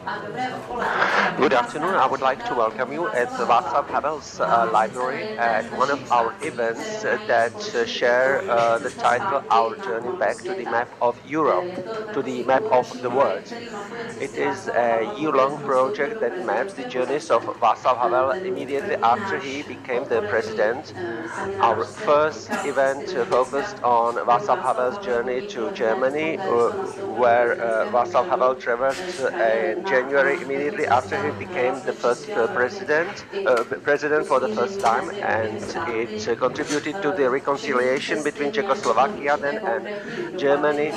Good afternoon. I would like to welcome you at the Václav Havel's library at one of our events that share the title Our Journey Back to the Map of Europe, to the map of the world. It is a year-long project that maps the journeys of Václav Havel immediately after he became the president. Our first event focused on Václav Havel's journey to Germany, where Václav Havel traveled in January immediately after he became the first president for the first time, and it contributed to the reconciliation between Czechoslovakia then and Germany.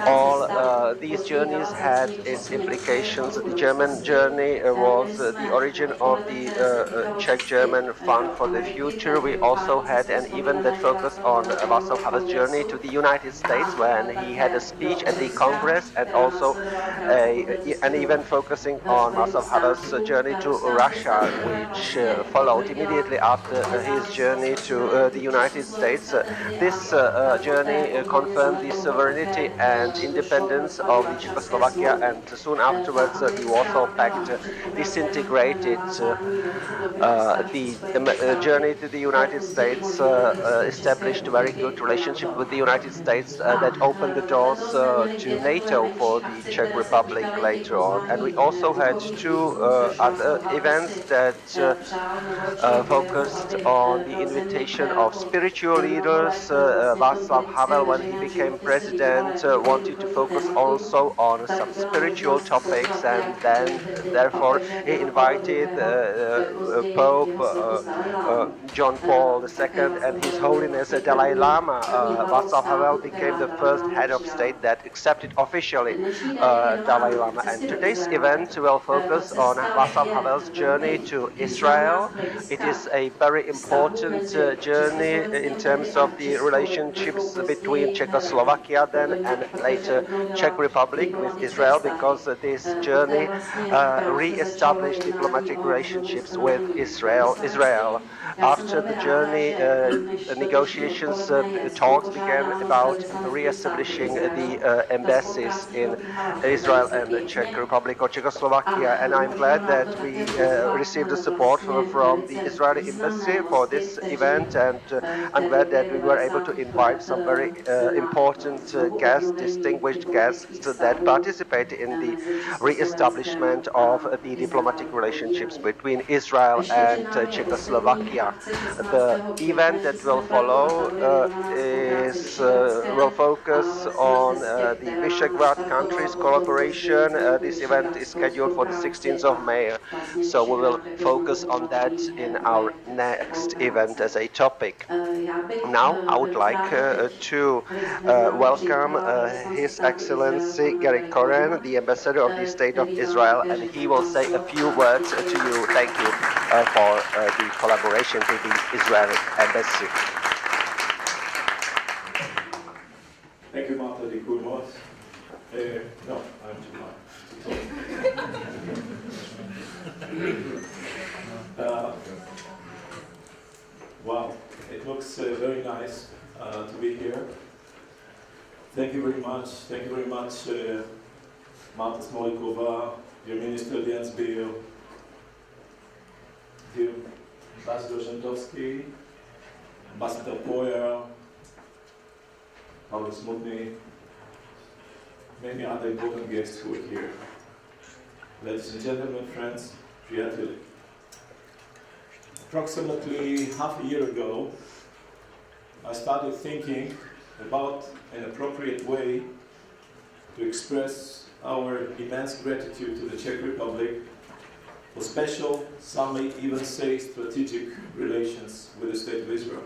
All these journeys had its implications. The German journey was the origin of the Czech-German Fund for the Future. We also had an event that focused on Václav Havel's journey to the United States when he had a speech at the Congress, and also an event focusing on Václav Havel's journey to Russia, which followed immediately after his journey to the United States. This journey confirmed the sovereignty and independence of the Czechoslovakia, and soon afterwards the Warsaw Pact disintegrated. The journey to the United States established a very good relationship with the United States that opened the doors to NATO for the Czech Republic later on. And we also had two other events that focused on the invitation of spiritual leaders. Václav Havel, when he became president, wanted to focus also on some spiritual topics, and then therefore he invited Pope John Paul II and His Holiness Dalai Lama. Václav Havel became the first head of state that accepted officially Dalai Lama. And today's event will focus on Václav Havel's journey to Israel. It is a very important journey in terms of the relationships between Czechoslovakia then and later Czech Republic with Israel, because this journey re-established diplomatic relationships with Israel. After the journey, negotiations, talks began about re-establishing the embassies in Israel and the Czech Republic or Czechoslovakia, and I'm glad that we received the support from the Israeli embassy for this event, and I'm glad that we were able to invite some very important guests, distinguished guests that participated in the re-establishment of the diplomatic relationships between Israel and Czechoslovakia. The event that will follow will focus on the Visegrad countries' collaboration. This event is scheduled for the 16th of May, so we will focus on that in our next event as a topic. Now I would like to welcome His Excellency Gary Koren, the Ambassador of the State of Israel, and he will say a few words to you. Thank you for the collaboration with the Israeli Embassy. Thank you, Martha. The good words. No, I'm too much. Wow, it looks very nice to be here. Thank you very much. Thank you very much, Marta Smolikova, dear Minister Jens Biel, dear Ambassador Zhentowski, Ambassador Poyer, Pavel Smutny, many other important guests who are here. Ladies and gentlemen, friends, priatelji. Approximately half a year ago, I started thinking about an appropriate way to express our immense gratitude to the Czech Republic for special, some may even say strategic relations with the State of Israel.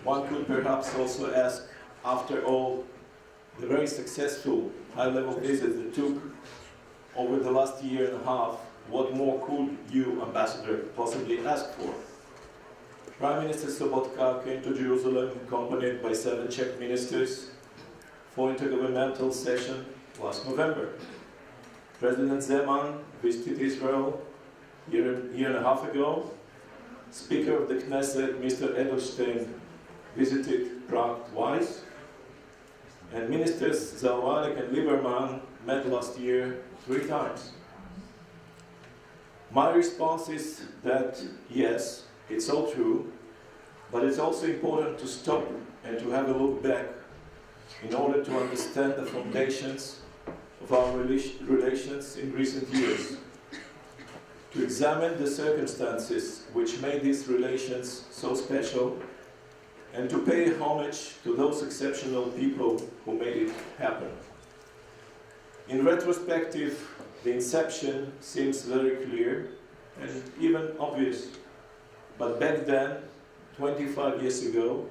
One could perhaps also ask, after all the very successful high-level visits that took over the last year and a half, what more could you, Ambassador, possibly ask for? Prime Minister Sobotka came to Jerusalem accompanied by 7 Czech ministers for intergovernmental session last November. President Zeman visited Israel a year and a half ago. Speaker of the Knesset, Mr. Edelstein, visited Prague twice. And Ministers Zalwanek and Lieberman met last year 3 times. My response is that yes, it's all true, but it's also important to stop and to have a look back in order to understand the foundations of our relations in recent years, to examine the circumstances which made these relations so special, and to pay homage to those exceptional people who made it happen. In retrospective, the inception seems very clear and even obvious, but back then, 25 years ago,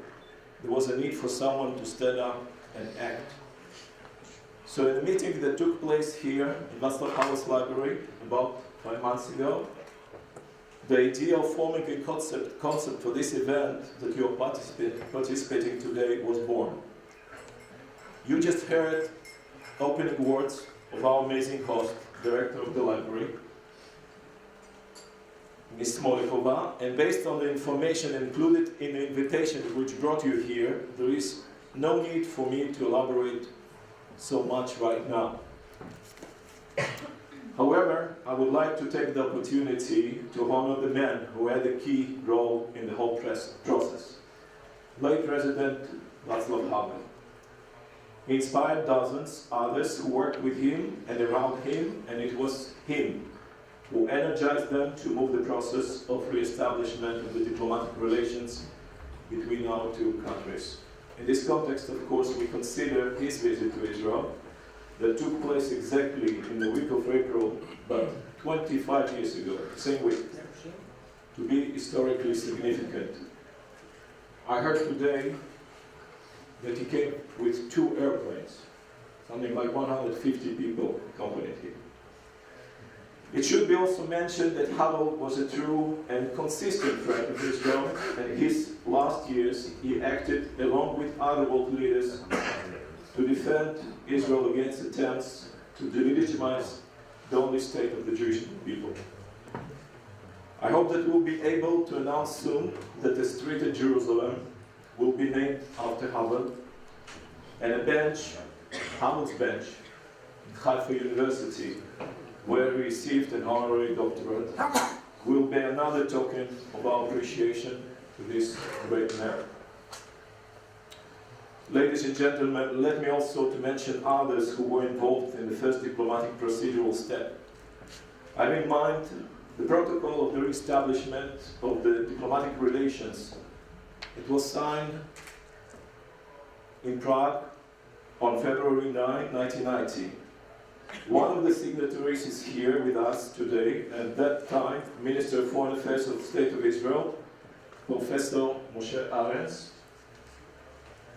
there was a need for someone to stand up and act. So in a meeting that took place here in Václav Havel's library about 5 months ago, the idea of forming a concept for this event that you are participating today was born. You just heard opening words of our amazing host, director of the library, Ms. Smolikova, and based on the information included in the invitation which brought you here, there is no need for me to elaborate so much right now. However, I would like to take the opportunity to honor the man who had a key role in the whole process, late President Václav Havel. He inspired dozens others who worked with him and around him, and it was him who energized them to move the process of re-establishment of the diplomatic relations between our two countries. In this context, of course, we consider his visit to Israel that took place exactly in the week of April, but 25 years ago, same week, to be historically significant. I heard today that he came with 2 airplanes, something like 150 people accompanied him. It should be also mentioned that Havel was a true and consistent friend of Israel, and in his last years he acted along with other world leaders to defend Israel against attempts to delegitimize the only state of the Jewish people. I hope that we'll be able to announce soon that a street in Jerusalem will be named after Havel, and a bench, Havel's bench, in Haifa University, where he received an honorary doctorate, will be another token of our appreciation to this great man. Ladies and gentlemen, let me also to mention others who were involved in the first diplomatic procedural step. I have in mind the protocol of the re-establishment of the diplomatic relations. It was signed in Prague on February 9, 1990. One of the signatories is here with us today, and at that time, Minister of Foreign Affairs of the State of Israel, Professor Moshe Arens.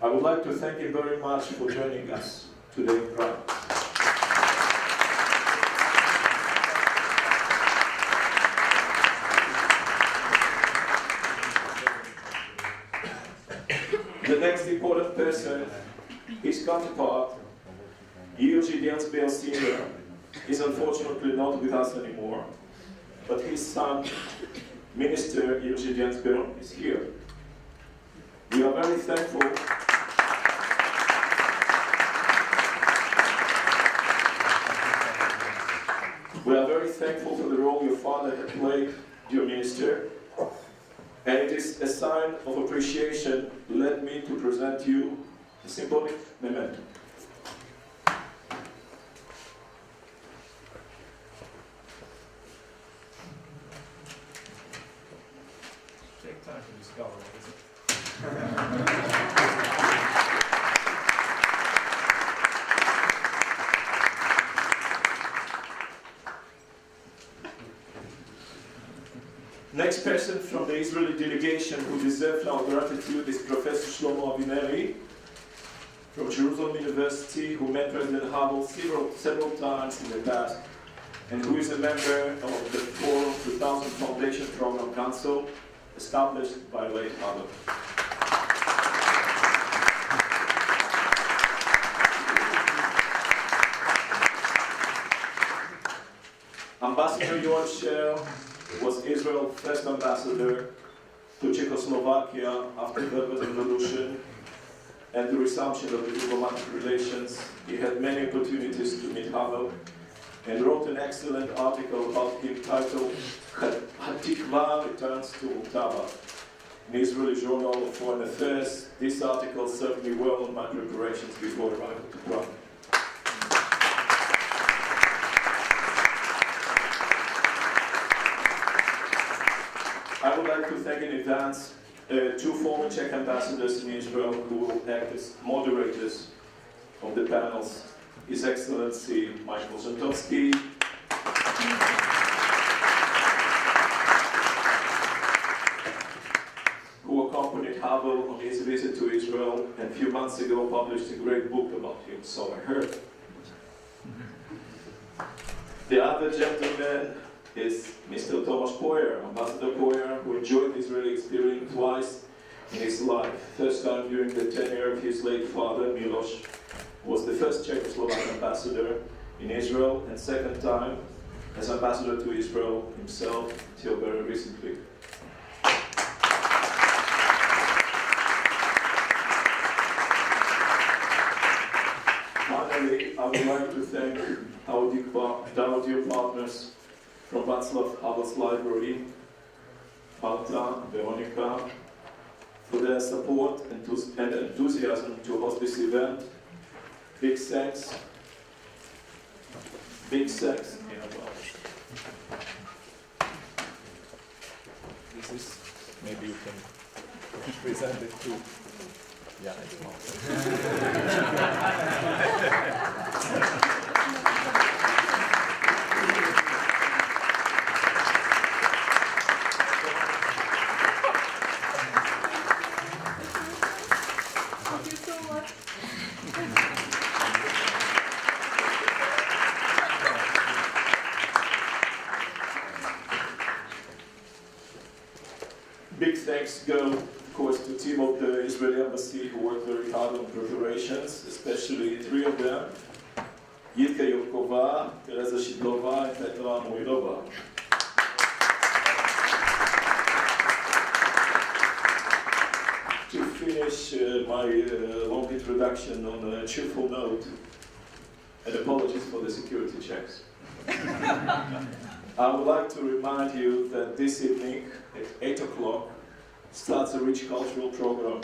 I would like to thank him very much for joining us today in Prague. The next important person, his counterpart, Jiří Diansběl Sr., is unfortunately not with us anymore, but his son, Minister Jiří Diansběl, is here. We are very thankful for the role your father had played, dear Minister, and it is a sign of appreciation. Let me to present you a symbolic memento. Take time to discover what is it. Next person from the Israeli delegation who deserves our gratitude is Professor Shlomo Avineri from Jerusalem University, who met President Havel several times in the past, and who is a member of the Forum 2000 Foundation Program Council, established by late Havel. Ambassador Yoav Sher was Israel's first ambassador to Czechoslovakia after the Velvet Revolution, and the resumption of the diplomatic relations, he had many opportunities to meet Havel and wrote an excellent article about him titled Hatikva Returns to Multava, an Israeli journal of foreign affairs. This article served me well in my preparations before arrival to Prague. I would like to thank in advance two former Czech ambassadors in Israel who will act as moderators of the panels. His Excellency Michael Zentowski, who accompanied Havel on his visit to Israel and a few months ago published a great book about him, so I heard. The other gentleman is Mr. Tomasz Poyer, Ambassador Poyer, who enjoyed the Israeli experience twice in his life. First time during the tenure of his late father, Miloš, was the first Czechoslovak ambassador in Israel, and second time as ambassador to Israel himself till very recently. Finally, I would like to thank our dear partners from Václav Havel's library, Malta, Veronica, for their support and enthusiasm to host this event. Big thanks. Big thanks. This is, maybe you can present it too. Yeah, it's not. Thank you so much. Big thanks go, of course, to the team of the Israeli Embassy who worked very hard on preparations, especially three of them, Yitka Yovkova, Teresa Shidlova, and Petra Moilova. To finish my long introduction on a cheerful note, and apologies for the security checks. I would like to remind you that this evening at 8 o'clock starts a rich cultural program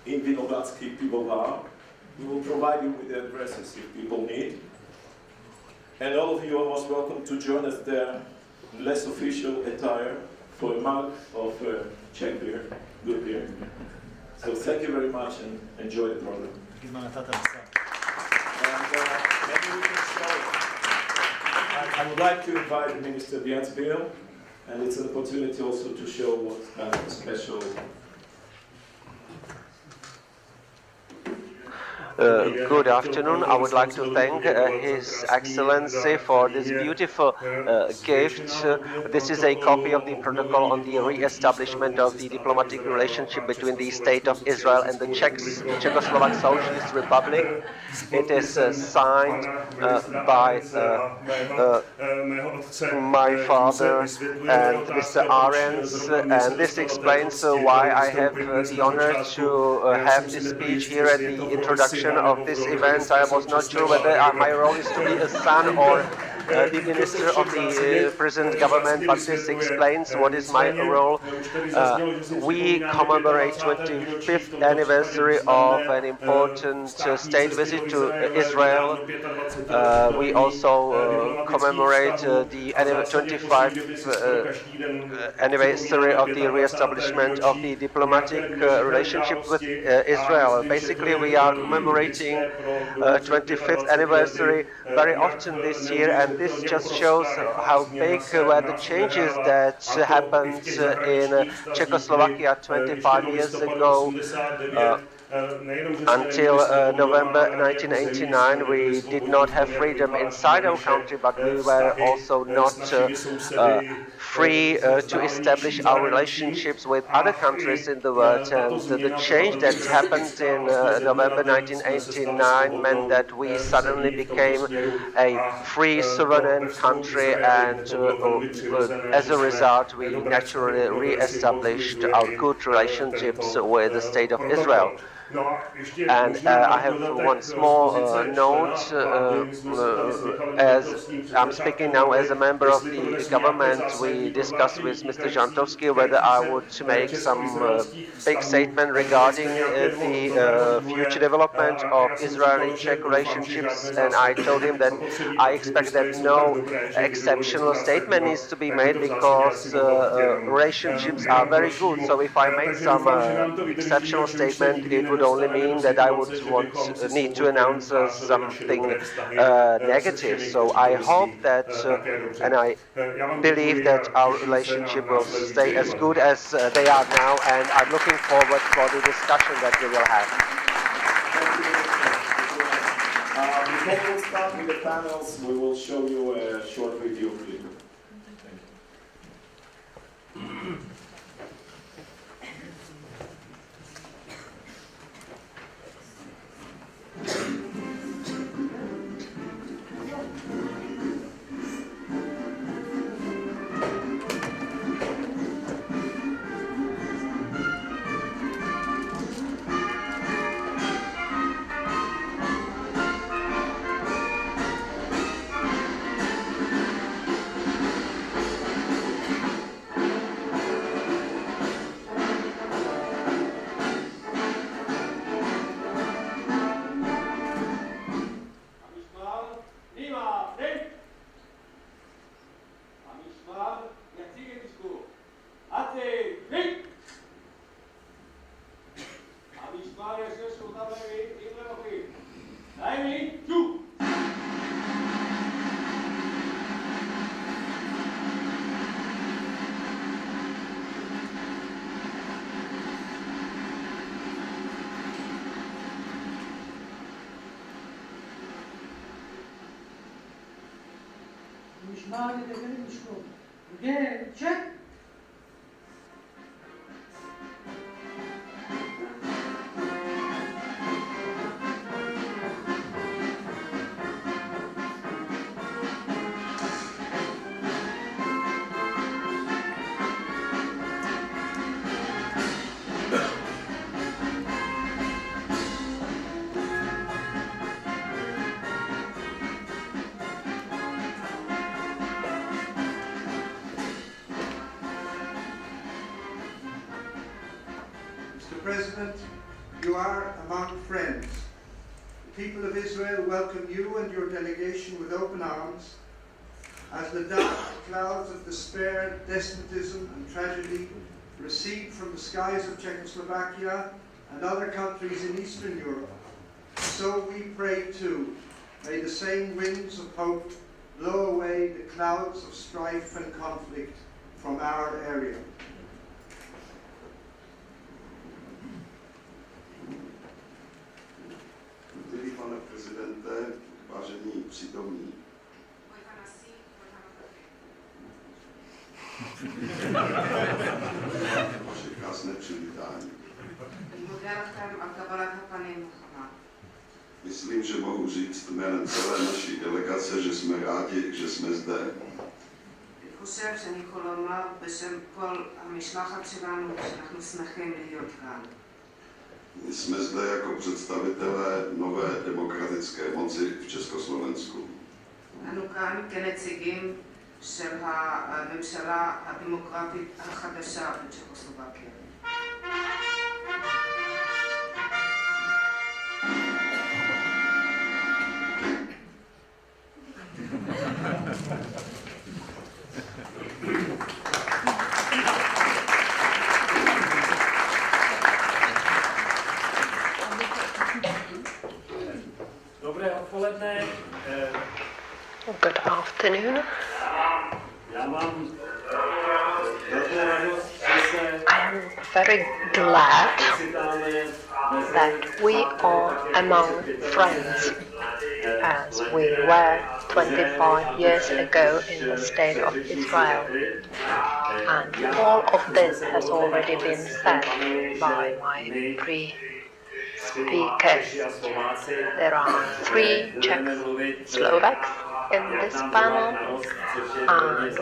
in Vinogradsky Pivovar. We will provide you with the addresses if people need. And all of you are most welcome to join us there in less official attire for a mug of Czech beer, good beer. So thank you very much and enjoy the program. And maybe we can show. I would like to invite Minister Diaz-Bill, and it's an opportunity also to show what kind of special. Good afternoon. I would like to thank His Excellency for this beautiful gift. This is a copy of the protocol on the re-establishment of the diplomatic relationship between the State of Israel and the Czechoslovak Socialist Republic. It is signed by my father and Mr. Arends, and this explains why I have the honor to have this speech here at the introduction of this event. I was not sure whether my role is to be a son or the minister of the present government, but this explains what is my role. We commemorate 25th anniversary of an important state visit to Israel. We also commemorate the 25th anniversary of the re-establishment of the diplomatic relationship with Israel. Basically, we are commemorating 25th anniversary very often this year, and this just shows how big were the changes that happened in Czechoslovakia 25 years ago. Until November 1989, we did not have freedom inside our country, but we were also not free to establish our relationships with other countries in the world. And the change that happened in November 1989 meant that we suddenly became a free, sovereign country, and as a result, we naturally re-established our good relationships with the State of Israel. And I have one small note, as I'm speaking now as a member of the government. We discussed with Mr. Žantovský whether I would make some big statement regarding the future development of Israeli-Czech relationships, and I told him that I expect that no exceptional statement needs to be made because relationships are very good. So if I made some exceptional statement, it would only mean that I would need to announce something negative. So I hope that, and I believe that our relationship will stay as good as they are now, and I'm looking forward for the discussion that we will have. Before we start with the panels, we will show you a short video clip. Check. President, you are among friends. The people of Israel welcome you and your delegation with open arms as the dark clouds of despair, despotism and tragedy recede from the skies of Czechoslovakia and other countries in Eastern Europe. So we pray too, may the same winds of hope blow away the clouds of strife and conflict from our area. Pane prezidente, vážení přítomní. Vaše krásné přivítání. Myslím, že mohu říct jménem celé naší delegace, že jsme rádi, že jsme zde. Jsme zde jako představitelé nové demokratické moci v Československu. של הממשלה הדמוקרטית החדשה בצ'כוסלובקיה. Dobré odpoledne. Good afternoon. I am very glad that we are among friends, as we were 25 years ago in the state of Israel. And all of this has already been said by my pre-speakers. There are 3 Czech Slovaks in this panel, and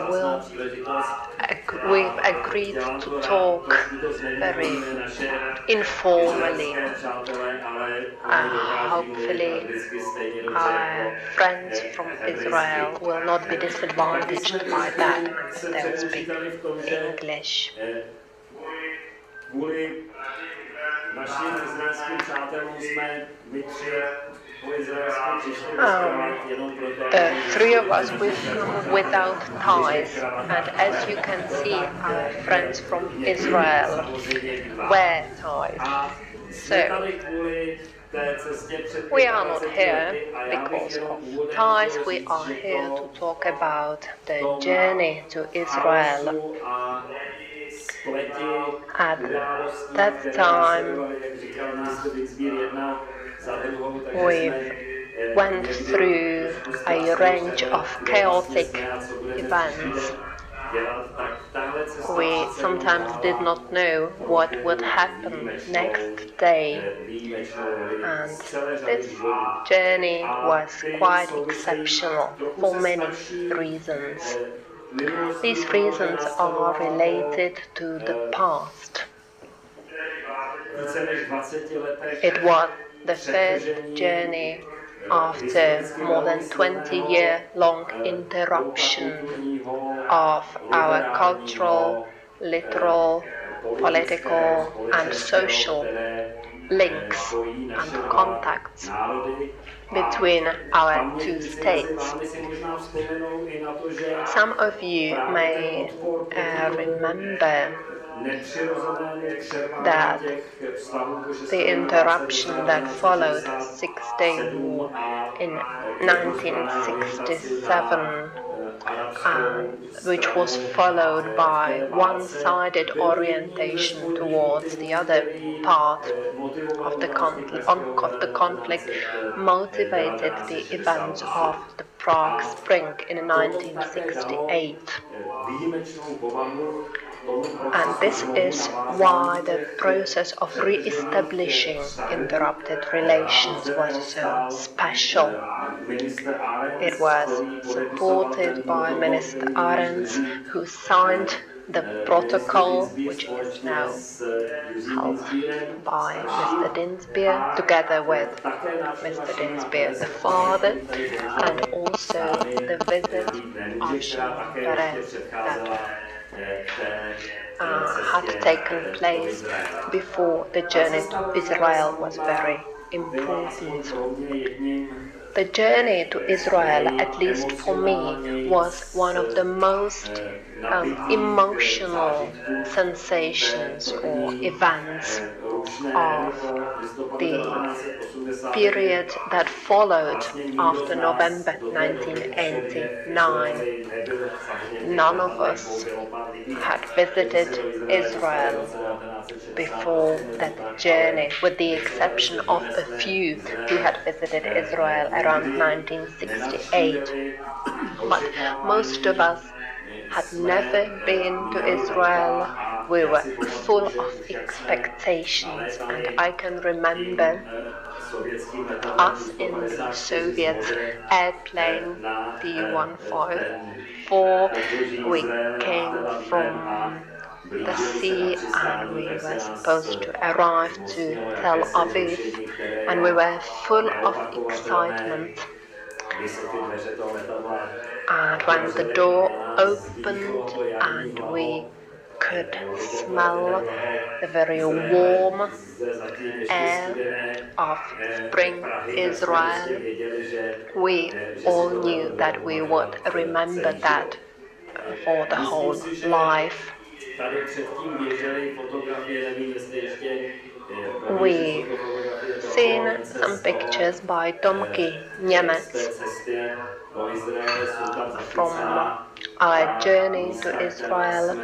we've agreed to talk very informally. Hopefully our friends from Israel will not be disadvantaged by that, because they will speak English. Našim izraelským přátelům jsme my tři po izraelsku přišli jenom proto, the three of us we've come without ties, and as you can see, our friends from Israel wear ties. So we are not here because of ties, we are here to talk about the journey to Israel. At that time, we went through a range of chaotic events. We sometimes did not know what would happen next day, and this journey was quite exceptional for many reasons. These reasons are related to the past. It was the first journey after more than 20-year-long interruption of our cultural, literal, political and social links and contacts between our two states. Some of you may remember that the interruption that followed Six-Day War in 1967, which was followed by one-sided orientation towards the other part of the conflict, motivated the events of the Prague Spring in 1968. And this is why the process of re-establishing interrupted relations was so special. It was supported by Minister Arends, who signed the protocol, which is now held by Mr. Dinsbier, together with Mr. Dinsbier the father, and also the visit of Shimon Peres that had taken place before the journey to Israel was very important. The journey to Israel, at least for me, was one of the most emotional sensations or events of the period that followed after November 1989. None of us had visited Israel before that journey, with the exception of a few who had visited Israel around 1968. But most of us had never been to Israel. We were full of expectations, and I can remember us in the Soviet airplane Tu-154. We came from the sea and we were supposed to arrive to Tel Aviv, and we were full of excitement. And when the door opened and we could smell the very warm air of spring Israel, we all knew that we would remember that for the whole life. We've seen some pictures by Tomky Němec from our journey to Israel,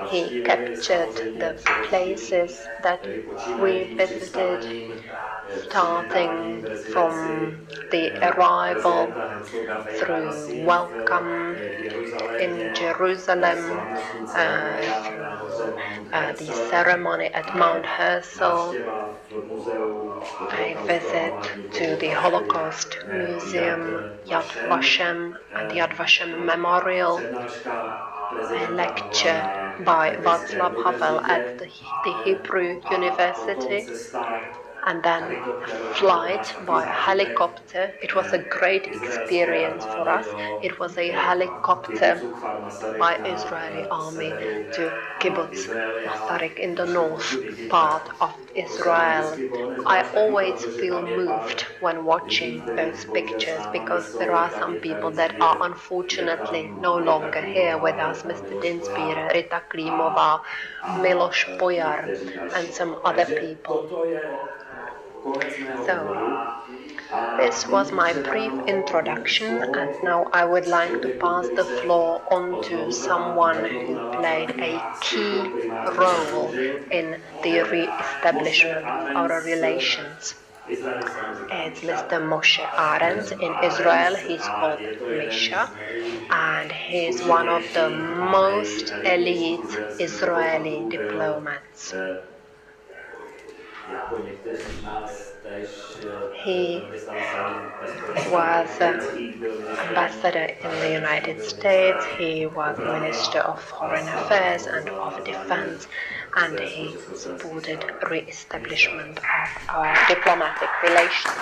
He captured the places that we visited, starting from the arrival through welcome in Jerusalem, the ceremony at Mount Herzog, a visit to the Holocaust Museum, Yad Vashem and Yad Vashem Memorial, a lecture by Václav Havel at the Hebrew University, and then a flight by helicopter. It was a great experience for us. It was a helicopter by Israeli army to Kibbutz Masaryk in the north part of Israel. I always feel moved when watching those pictures because there are some people that are unfortunately no longer here with us. Mr. Dinspear, Rita Klimova, Miloš Pojar and some other people. So, this was my brief introduction, and now I would like to pass the floor on to someone who played a key role in the re-establishment of our relations. It's Mr. Moshe Arens in Israel. He's called Misha, and he's one of the most elite Israeli diplomats. He was ambassador in the United States, he was Minister of Foreign Affairs and of Defense, and he supported re-establishment of our diplomatic relations.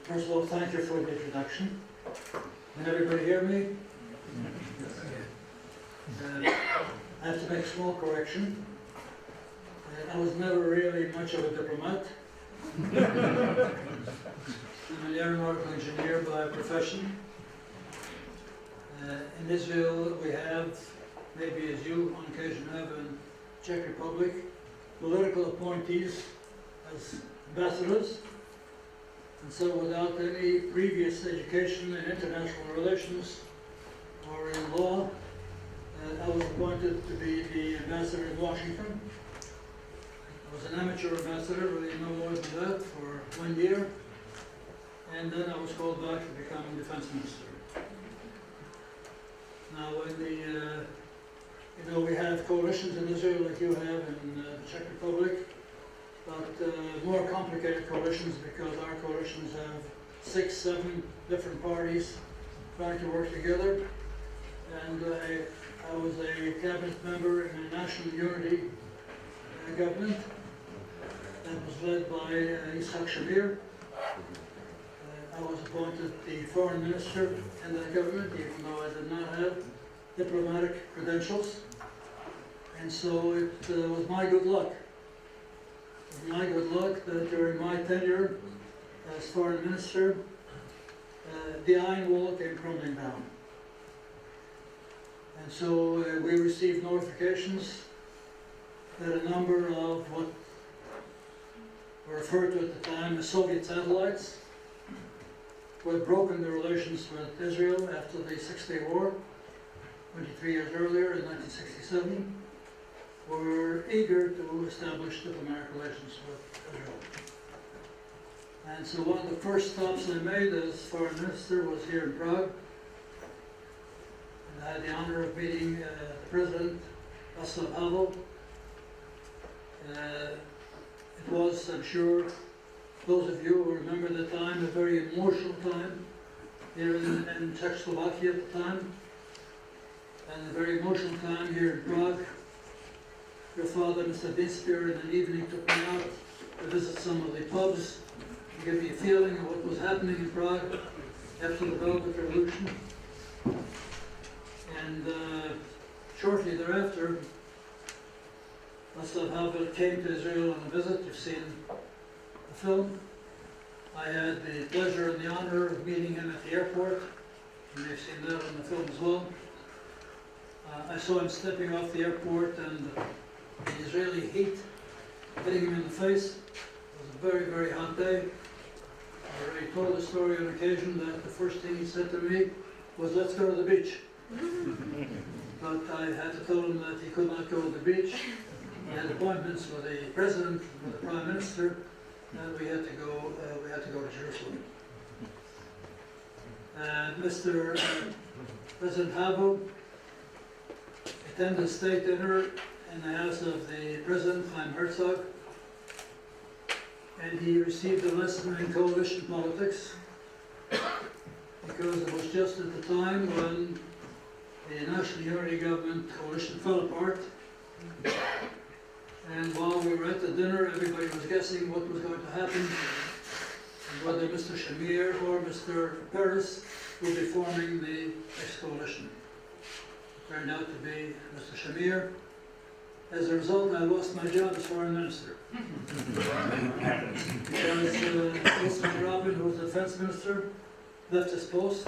First of all, thank you for the introduction. Can everybody hear me? I have to make a small correction. I was never really much of a diplomat. I'm an aeronautical engineer by profession. In Israel, we have, maybe as you on occasion have in Czech Republic, political appointees as ambassadors. And so without any previous education in international relations or in law, I was appointed to be the ambassador in Washington. I was an amateur ambassador, really no more than that, for 1 year. And then I was called back to become defense minister. Now when we have coalitions in Israel like you have in the Czech Republic, but more complicated coalitions because our coalitions have 6, 7 different parties trying to work together. And I was a cabinet member in a national unity government that was led by Yitzhak Shamir. I was appointed the foreign minister in that government, even though I did not have diplomatic credentials. And so it was my good luck. My good luck that during my tenure as foreign minister, the Iron Wall came crumbling down. And so we received notifications that a number of what were referred to at the time as Soviet satellites, who had broken their relations with Israel after the Six-Day War, 23 years earlier in 1967, were eager to establish diplomatic relations with Israel. And so one of the first stops I made as foreign minister was here in Prague. And I had the honor of meeting the president, Václav Havel. It was, I'm sure, those of you who remember the time, a very emotional time here in Czechoslovakia at the time, and a very emotional time here in Prague. Your father, Mr. Dinspear, in an evening took me out to visit some of the pubs to give me a feeling of what was happening in Prague after the Velvet Revolution. And shortly thereafter, Václav Havel came to Israel on a visit. You've seen the film. I had the pleasure and the honor of meeting him at the airport, and you've seen that on the film as well. I saw him stepping off the airport, and the Israeli heat hitting him in the face. It was a very, very hot day. I already told the story on occasion that the first thing he said to me was, "Let's go to the beach." But I had to tell him that he could not go to the beach. He had appointments with the president, with the prime minister, and we had to go to Jerusalem. Mr. President Havel attended a state dinner in the house of the President Haim Herzog, and he received a lesson in coalition politics because it was just at the time when the National Unity Government coalition fell apart. And while we were at the dinner, everybody was guessing what was going to happen, and whether Mr. Shamir or Mr. Peres would be forming the next coalition. It turned out to be Mr. Shamir. As a result, I lost my job as foreign minister. Because Yitzhak Rabin, who was the defense minister, left his post,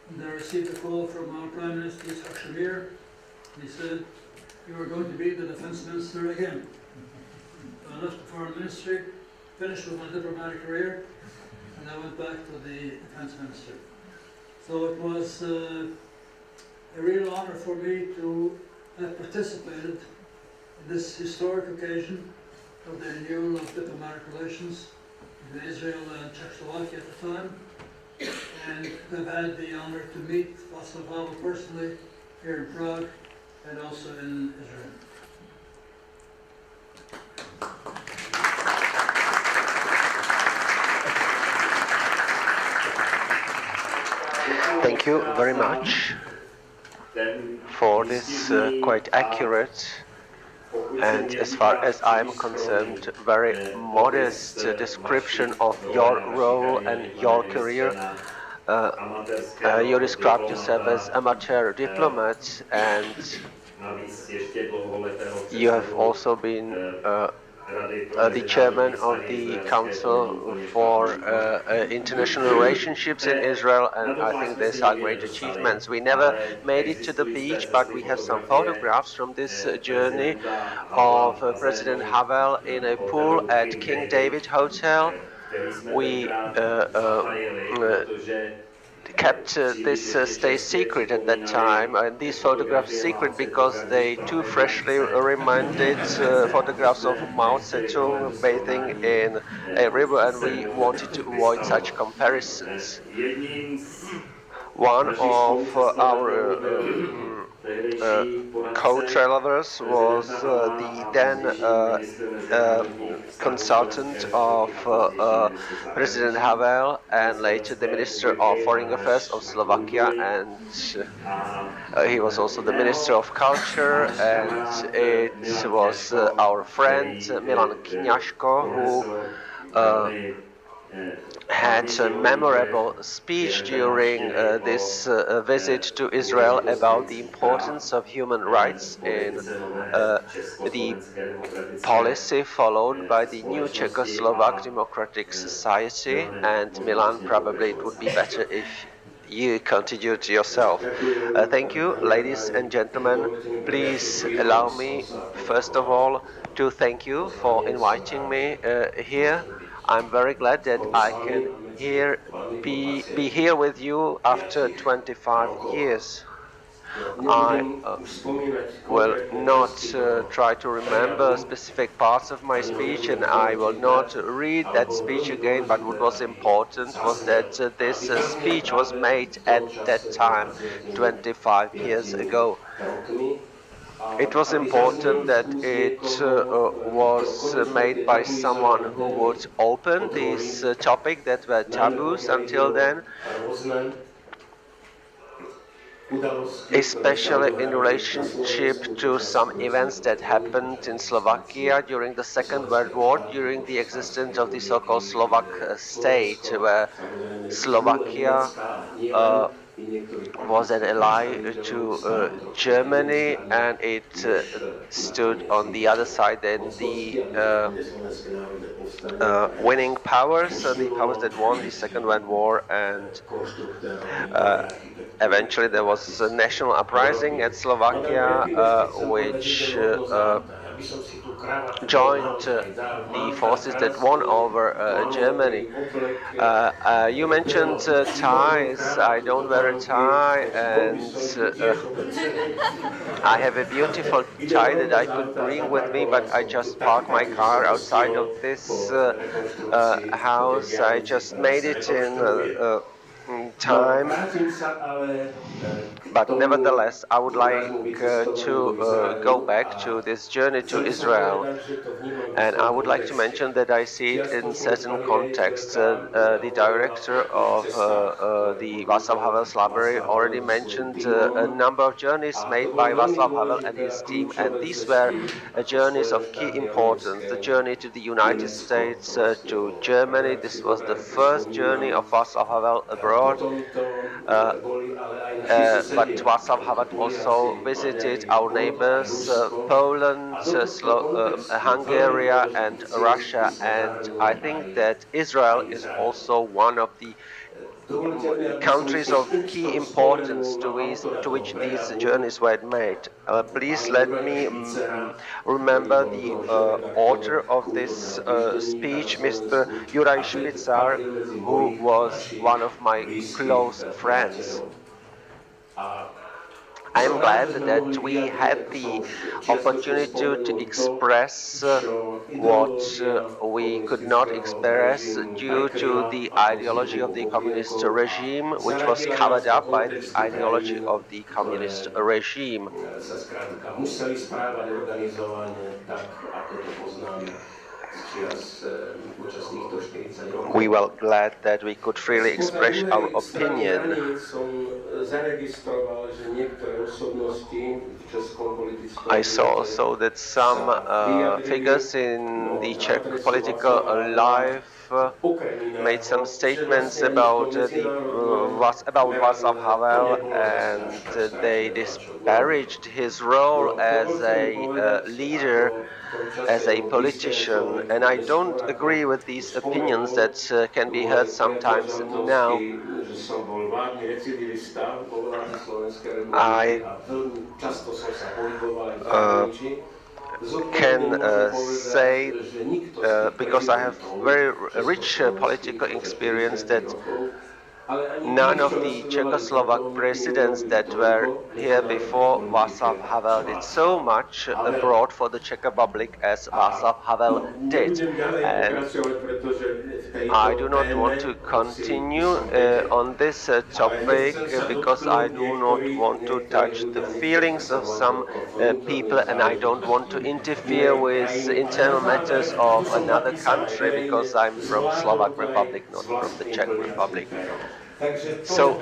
and I received a call from our Prime Minister, Yitzhak Shamir, and he said, "You are going to be the defense minister again." So I left the foreign ministry, finished with my diplomatic career, and I went back to the defense minister. So it was a real honor for me to have participated in this historic occasion of the renewal of diplomatic relations between Israel and Czechoslovakia at the time, and I've had the honor to meet Václav Havel personally here in Prague and also in Israel. Thank you very much for this quite accurate and, as far as I'm concerned, very modest description of your role and your career. You described yourself as amateur diplomat, and you have also been the chairman of the Council for International Relationships in Israel, and I think these are great achievements. We never made it to the beach, but we have some photographs from this journey of President Havel in a pool at King David Hotel. We kept this stay secret at that time, and these photographs secret because they too freshly reminded photographs of Mao Zedong bathing in a river, and we wanted to avoid such comparisons. One of our co-travelers was the then consultant of President Havel and later the Minister of Foreign Affairs of Slovakia, and he was also the Minister of Culture, and it was our friend Milan Kňažko who had a memorable speech during this visit to Israel about the importance of human rights in the policy followed by the new Czechoslovak Democratic Society. And Milan, probably it would be better if you continued yourself. Thank you, ladies and gentlemen. Please allow me, first of all, to thank you for inviting me here. I'm very glad that I can be here with you after 25 years. I will not try to remember specific parts of my speech, and I will not read that speech again, but what was important was that this speech was made at that time, 25 years ago. It was important that it was made by someone who would open these topics that were taboos until then, especially in relationship to some events that happened in Slovakia during the Second World War, during the existence of the so-called Slovak state, where Slovakia was an ally to Germany, and it stood on the other side than the winning powers, the powers that won the Second World War, and eventually there was a national uprising at Slovakia, which joined the forces that won over Germany. You mentioned ties. I don't wear a tie, and I have a beautiful tie that I could bring with me, but I just parked my car outside of this house. I just made it in time, but nevertheless I would like to go back to this journey to Israel, and I would like to mention that I see it in certain contexts. The director of the Václav Havel's library already mentioned a number of journeys made by Václav Havel and his team, and these were journeys of key importance. The journey to the United States, to Germany. This was the first journey of Václav Havel abroad. But Václav Havel also visited our neighbors, Poland, Hungary, and Russia, and I think that Israel is also one of the countries of key importance to which these journeys were made. Please let me remember the author of this speech, Mr. Juraj Špicar, who was one of my close friends. I am glad that we had the opportunity to express what we could not express due to the ideology of the communist regime, which was covered up by the ideology of the communist regime. We were glad that we could freely express our opinion. I saw also that some figures in the Czech political life made some statements about Václav Havel, and they disparaged his role as a leader, as a politician, and I don't agree with these opinions that can be heard sometimes now. I can say, because I have very rich political experience, that none of the Czechoslovak presidents that were here before Václav Havel did so much abroad for the Czech Republic as Václav Havel did. And I do not want to continue on this topic because I do not want to touch the feelings of some people, and I don't want to interfere with internal matters of another country, because I'm from Slovak Republic, not from the Czech Republic. So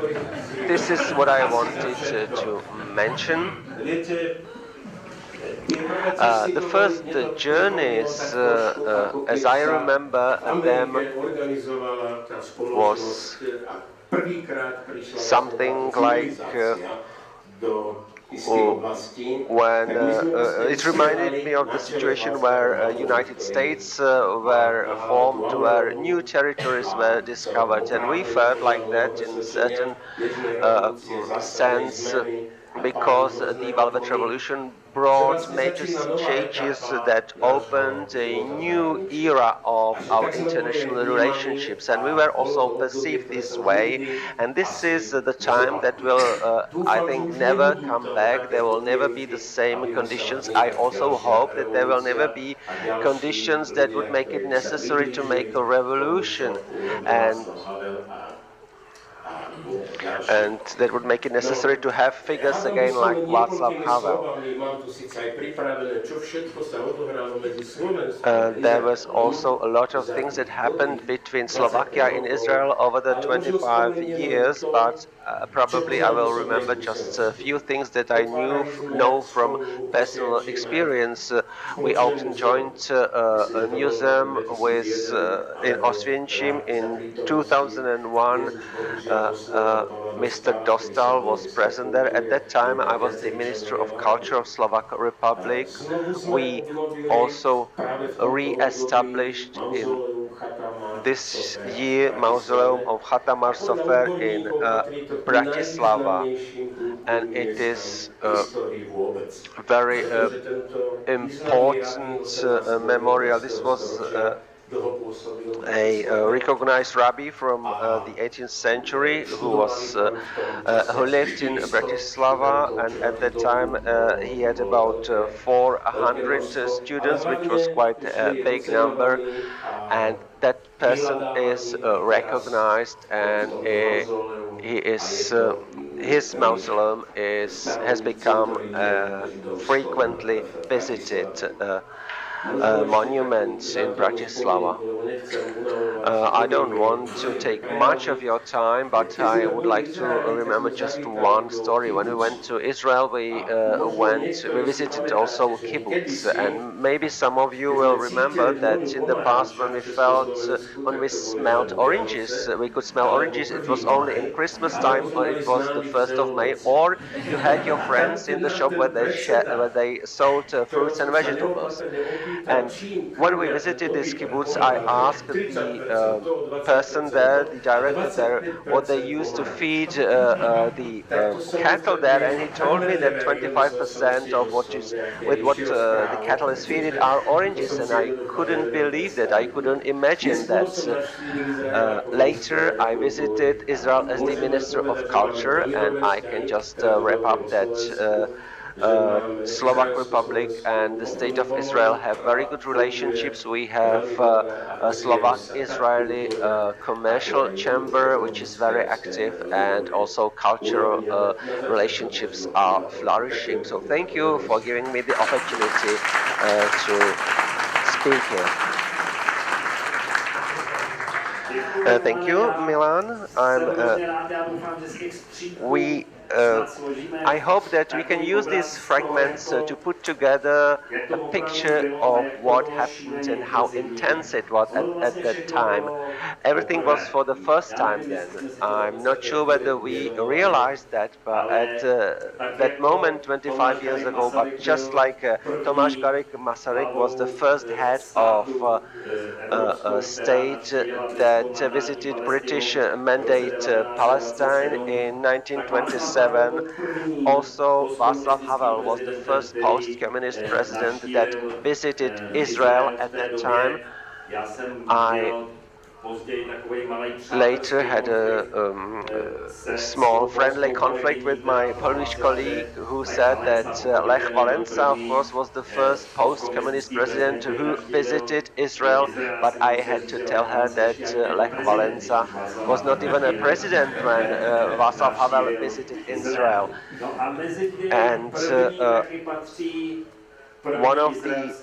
this is what I wanted to mention. The first journeys, as I remember them, was something like when it reminded me of the situation where United States were formed, where new territories were discovered, and we felt like that in a certain sense, because the Velvet Revolution brought major changes that opened a new era of our international relationships, and we were also perceived this way. And this is the time that will, I think, never come back. There will never be the same conditions. I also hope that there will never be conditions that would make it necessary to make a revolution, and that would make it necessary to have figures again like Václav Havel. There was also a lot of things that happened between Slovakia and Israel over the 25 years, but probably I will remember just a few things that I know from personal experience. We often joined a museum in Oswiecim in 2001. Mr. Dostal was present there. At that time, I was the Minister of Culture of Slovak Republic. We also re-established in this year Mausoleum of Chatamar Sofer in Bratislava, and it is very important memorial. This was a recognized rabbi from the 18th century who lived in Bratislava, and at that time he had about 400 students, which was quite a big number, and that person is recognized, and his mausoleum has become frequently visited monument in Bratislava. I don't want to take much of your time, but I would like to remember just one story. When we went to Israel, we visited also kibbutz, and maybe some of you will remember that in the past when we smelled oranges, we could smell oranges. It was only in Christmas time, or it was the 1st of May, or you had your friends in the shop where they sold fruits and vegetables. And when we visited this kibbutz, I asked the person there, the director there, what they used to feed the cattle there, and he told me that 25% of what the cattle is feeded are oranges, and I couldn't believe that. I couldn't imagine that. Later, I visited Israel as the Minister of Culture, and I can just wrap up that Slovak Republic and the State of Israel have very good relationships. We have a Slovak-Israeli commercial chamber, which is very active, and also cultural relationships are flourishing. So thank you for giving me the opportunity to speak here. Thank you, Milan. I hope that we can use these fragments to put together a picture of what happened and how intense it was at that time. Everything was for the first time then. I'm not sure whether we realized that, but at that moment 25 years ago, but just like Tomáš Garrigue Masaryk was the first head of a state that visited British mandate Palestine in 1927. Also, Václav Havel was the first post-communist president that visited Israel at that time. I later had a small friendly conflict with my Polish colleague who said that Lech Wałęsa, of course, was the first post-communist president who visited Israel, but I had to tell her that Lech Wałęsa was not even a president when Václav Havel visited Israel. And one of the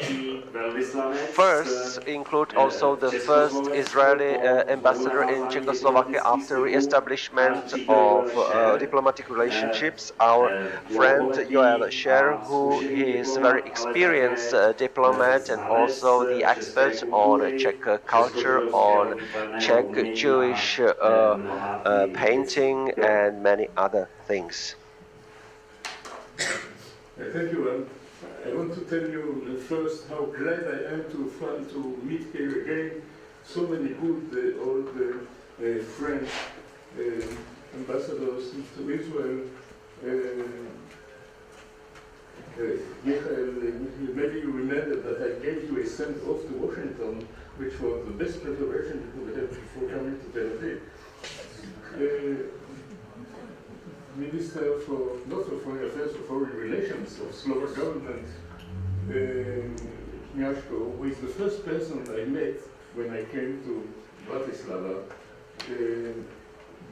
first include also the first Israeli ambassador in Czechoslovakia after re-establishment of diplomatic relationships, our friend Joel Scher, who is a very experienced diplomat and also the expert on Czech culture, on Czech Jewish painting and many other things. Thank you. I want to tell you first how glad I am to meet here again so many good old French ambassadors to Israel. Maybe you remember that I gave you a send off to Washington, which was the best preparation you could have before coming to Tel Aviv. Minister for not for Foreign Affairs, for Foreign Relations of Slovak government, Mieszko, who is the first person I met when I came to Bratislava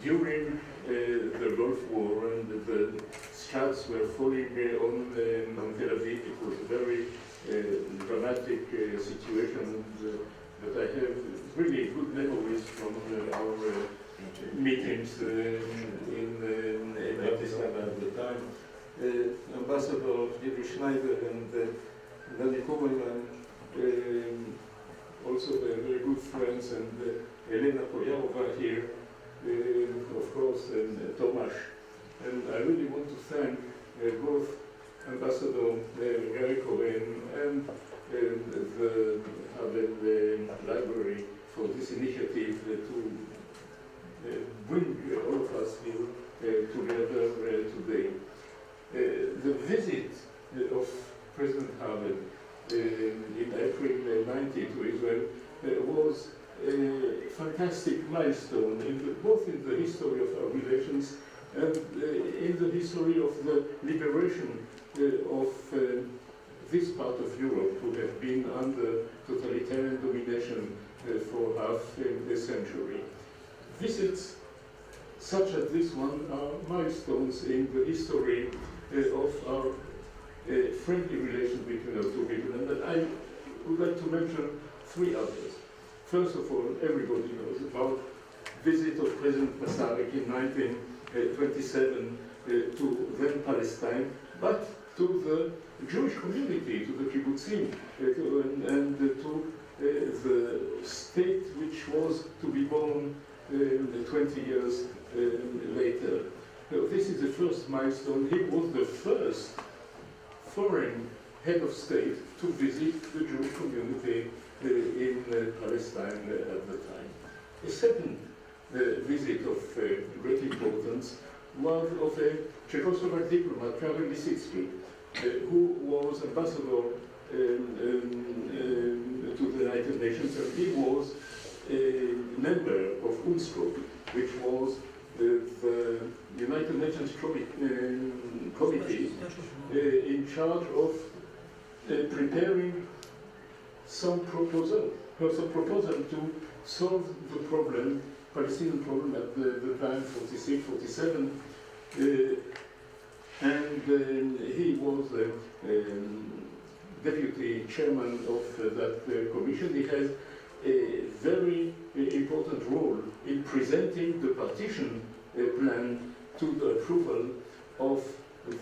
during the Gulf War, and the scouts were falling on Tel Aviv. It was a very dramatic situation, but I have really good memories from our meetings in Bratislava at the time. Ambassador David Schneider and Danny Kovelman, also very good friends, and Elena Pojarova here, of course, and Tomáš. And I really want to thank both Ambassador Garrigue and the Havel Library for this initiative to bring all of us here together today. milestone, both in the history of our relations and in the history of the liberation of this part of Europe, who have been under totalitarian domination for half a century. Visits such as this one are milestones in the history of our friendly relations between our two people, and I would like to mention three others. First of all, everybody knows about visit of President Masaryk in 1927 to then Palestine, but to the Jewish community, to the kibbutzim, and to the state which was to be born 20 years later. This is the first milestone. He was the first foreign head of state to visit the Jewish community in Palestine at the time. A second visit of great importance was of a Czechoslovak diplomat, Karel Lisicki, who was ambassador to the United Nations, and he was a member of UNSCOP, which was the United Nations committee in charge of preparing some proposal to solve the problem, Palestinian problem at the time, 46, 47, and he was deputy chairman of that commission. He has a very important role in presenting the partition plan to the approval of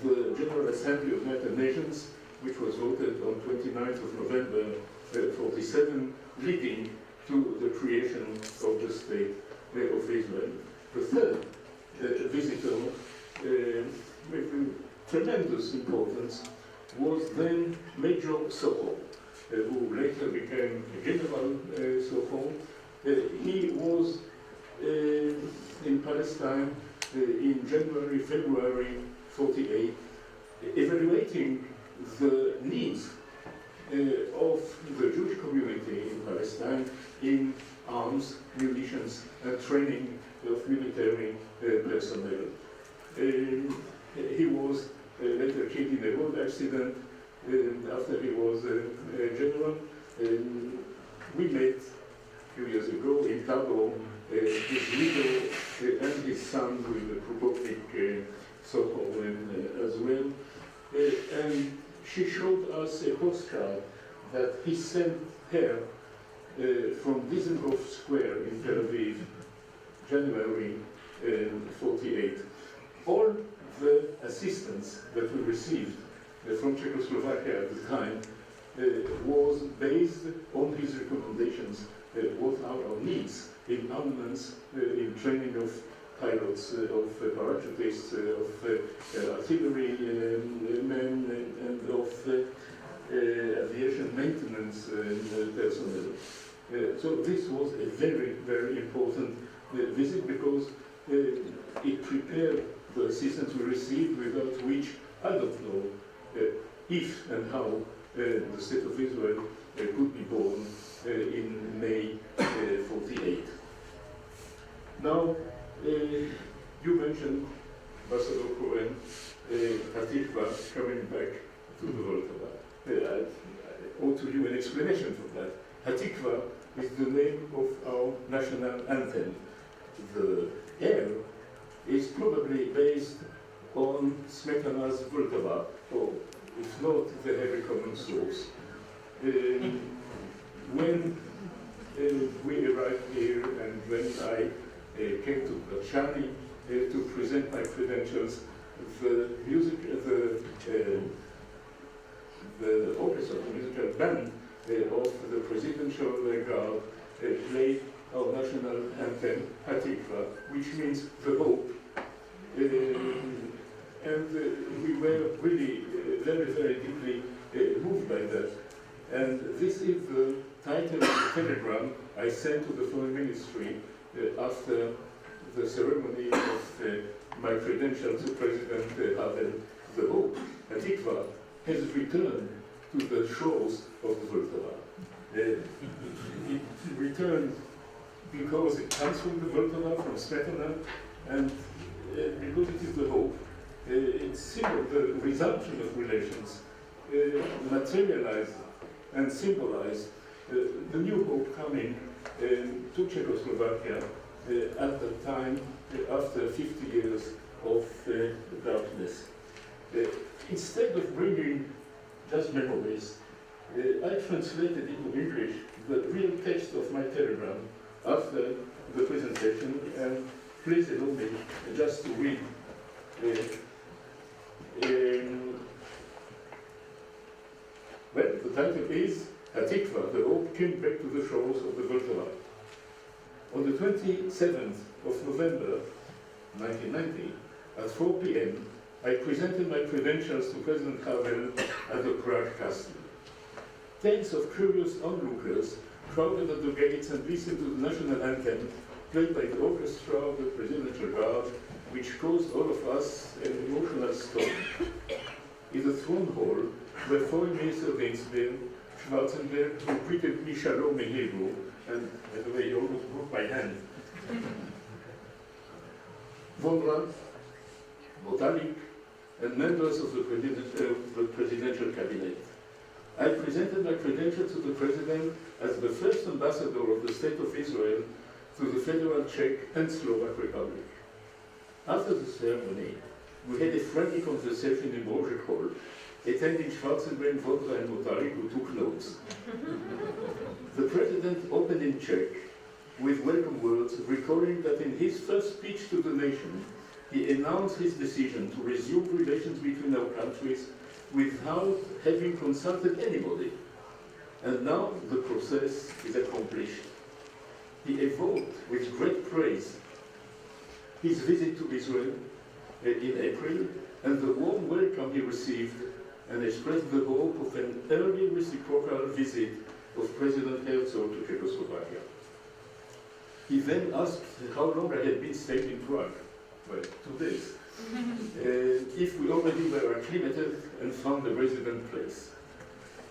the General Assembly of the United Nations, which was voted on 29th of November 47, leading to the creation of the State of Israel. The third visitor with tremendous importance was then Major Sokol, who later became General Sokol. He was in Palestine in January, February 48, evaluating the needs of the Jewish community in Palestine in arms, munitions, and training of military personnel. He was later killed in a road accident after he was a general. We met a few years ago in Tabo, his widow and his son with the Prokopnik Sokol as well. And she showed us a postcard that he sent her from Dizengoff Square in Tel Aviv, January 48. All the assistance that we received from Czechoslovakia at the time was based on his recommendations. What are our needs in armaments, in training of pilots, of parachutists, of artillery men, and of aviation maintenance personnel. So this was a very, very important visit, because it prepared the assistance we received, without which I don't know if and how the State of Israel could be born in May 48. Now, you mentioned, Ambassador Cohen, Hatikva coming back to the Voltava. I owe to you an explanation for that. Hatikva is the name of our national anthem. The air is probably based on Smetana's Voltava, or if not, the very common source. When we arrived here, and when I came to Bachani to present my credentials, the orchestra, the musical band of the presidential guard played our national anthem, Hatikva, which means the hope. And we were really very, very deeply moved by that. And this is the title of the telegram I sent to the Foreign Ministry after the ceremony of my credentials to President Havel. The hope, Hatikva, has returned to the shores of the Voltava. It returned because it comes from the Vltava, from Smetana, and because it is the hope, it's the resumption of relations materialized and symbolized the new hope coming to Czechoslovakia at the time after 50 years of darkness. Instead of bringing just memories, I translated into English the real text of my telegram after the presentation, and please allow me just to read. Well, the title is Hatikva, the hope came back to the shores of the Vltava. On the 27th of November 1990, at 4 p.m., I presented my credentials to President Havel at the Prague castle. Tens of curious onlookers crowded at the gates and listened to the national anthem played by the orchestra of the Presidential Guard, which caused all of us an emotional storm. In the throne hall were Foreign Minister Rainsberg, Schwarzenberg, who greeted me shalom in Hebrew, and by the way, he almost broke my hand. Vondra, Botalik, and members of the presidential cabinet. I presented my credentials to the President as the first ambassador of the State of Israel to the Federal Czech and Slovak Republic. After the ceremony, we had a friendly conversation in Borget Hall, attending Schwarzenberg, Vondra, and Botalik, who took notes. The President opened in Czech with welcome words, recalling that in his first speech to the nation, he announced his decision to resume relations between our countries without having consulted anybody. And now the process is accomplished. He evoked with great praise his visit to Israel in April and the warm welcome he received, and expressed the hope of an early reciprocal visit of President Herzog to Czechoslovakia. He then asked how long I had been staying in Prague. Well, 2 days. If we already were acclimated and found a resident place.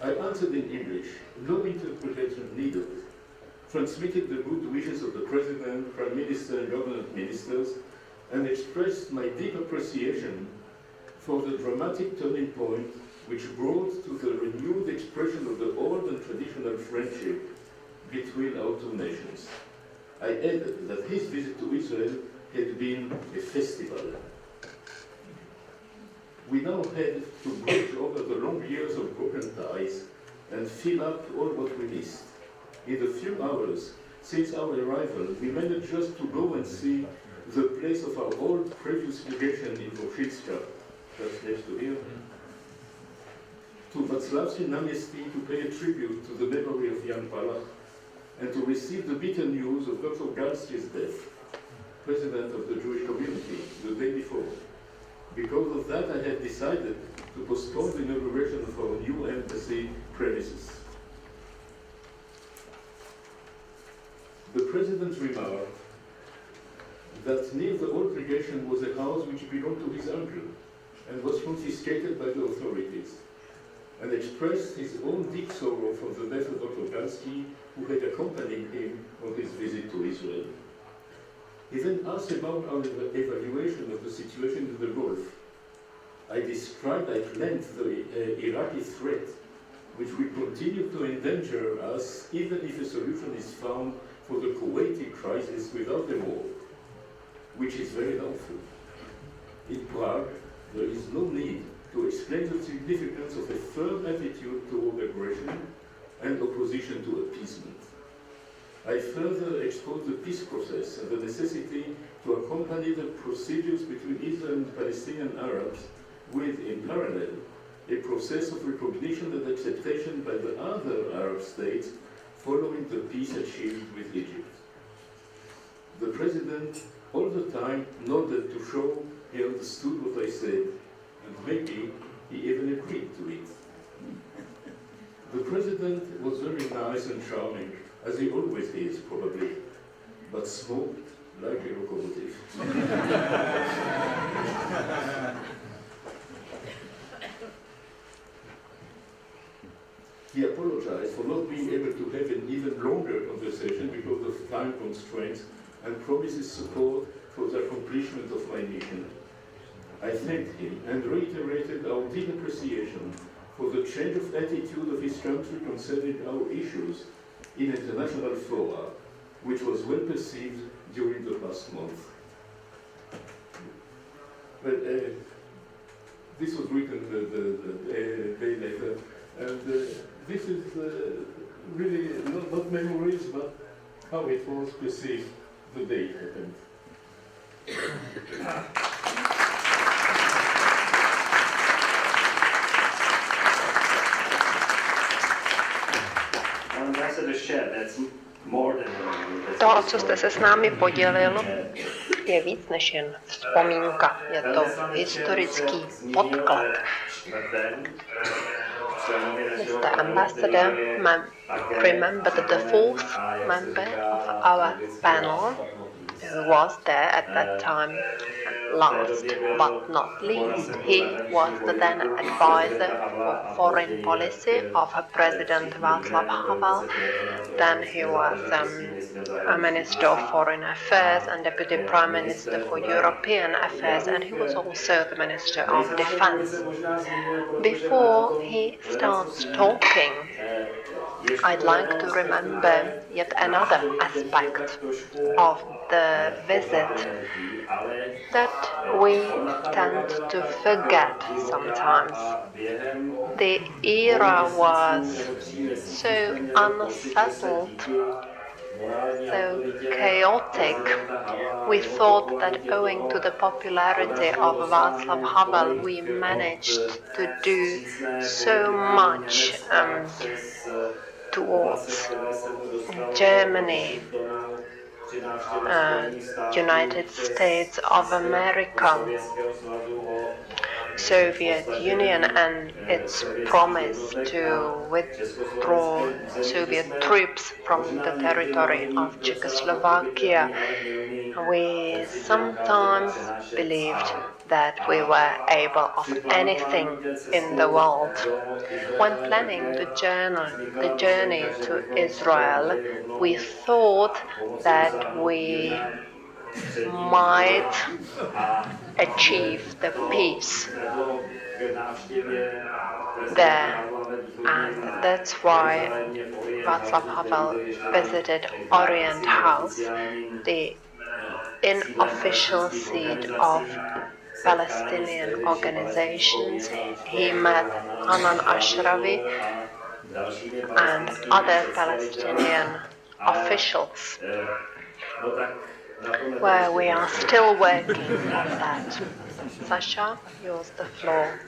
I answered in English, no interpretation needed, transmitted the good wishes of the President, Prime Minister, and Government Ministers, and expressed my deep appreciation for the dramatic turning point which brought to the renewed expression of the old and traditional friendship between our two nations. I added that his visit to Israel had been a festival. We now had to bridge over the long years of broken ties and fill up all what we missed. In the few hours since our arrival, we managed just to go and see the place of our old previous legation in Voshitska, just next to here, to Václavské náměstí to pay a tribute to the memory of Jan Palach, and to receive the bitter news of Dr. Galski's death, president of the Jewish community, the day before. Because of that, I had decided to postpone the inauguration of our new embassy premises. The President remarked that near the old legation was a house which belonged to his uncle and was confiscated by the authorities, and expressed his own deep sorrow for the death of Dr. Galski, who had accompanied him on his visit to Israel. He then asked about our evaluation of the situation in the Gulf. I described at length the Iraqi threat, which will continue to endanger us even if a solution is found for the Kuwaiti crisis without a war, which is very doubtful. In Prague, there is no need to explain the significance of a firm attitude toward aggression and opposition to appeasement. I further exposed the peace process and the necessity to accompany the procedures between Israel and Palestinian Arabs with, in parallel, a process of recognition and acceptation by the other Arab states following the peace achieved with Egypt. The President all the time nodded to show he understood what I said, and maybe he even agreed to it. The President was very nice and charming, as he always is, probably, but smoked like a locomotive. He apologized for not being able to have an even longer conversation because of time constraints and promises support for the accomplishment of my mission. I thanked him and reiterated our deep appreciation for the change of attitude of his country concerning our issues in international fora, which was well perceived during the past month. But this was written the day later, and this is really not memories, but how it was perceived the day it happened. To, o co jste se s námi podělil, je víc než jen vzpomínka. Je to historický podklad. Mr. Ambassador, remembered the fourth member of our panel who was there at that time. Last but not least, he was the then advisor for foreign policy of President Václav Havel. Then he was a Minister of Foreign Affairs and Deputy Prime Minister for European Affairs, and he was also the Minister of Defense. Before he starts talking, I'd like to remember yet another aspect of the visit that we tend to forget sometimes. The era was so unsettled, so chaotic. We thought that owing to the popularity of Václav Havel, we managed to do so much towards Germany, United States of America, Soviet Union and its promise to withdraw Soviet troops from the territory of Czechoslovakia. We sometimes believed that we were able of anything in the world. When planning the journey to Israel, we thought that we might achieve the peace there, and that's why Václav Havel visited Orient House, the unofficial seat of Palestinian organizations. He met Hanan Ashrawi and other Palestinian officials, where we are still working on that. Sasha, yours the floor.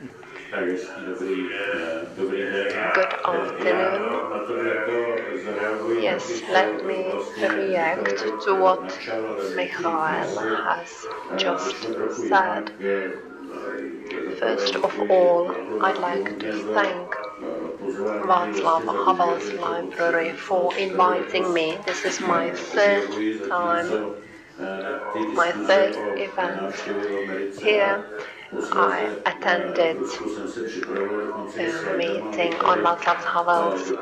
Good afternoon. Yes, let me react to what Michael has just said. First of all, I'd like to thank Václav Havel's library for inviting me. This is my third time, my third event here. I attended a meeting on Václav Havel's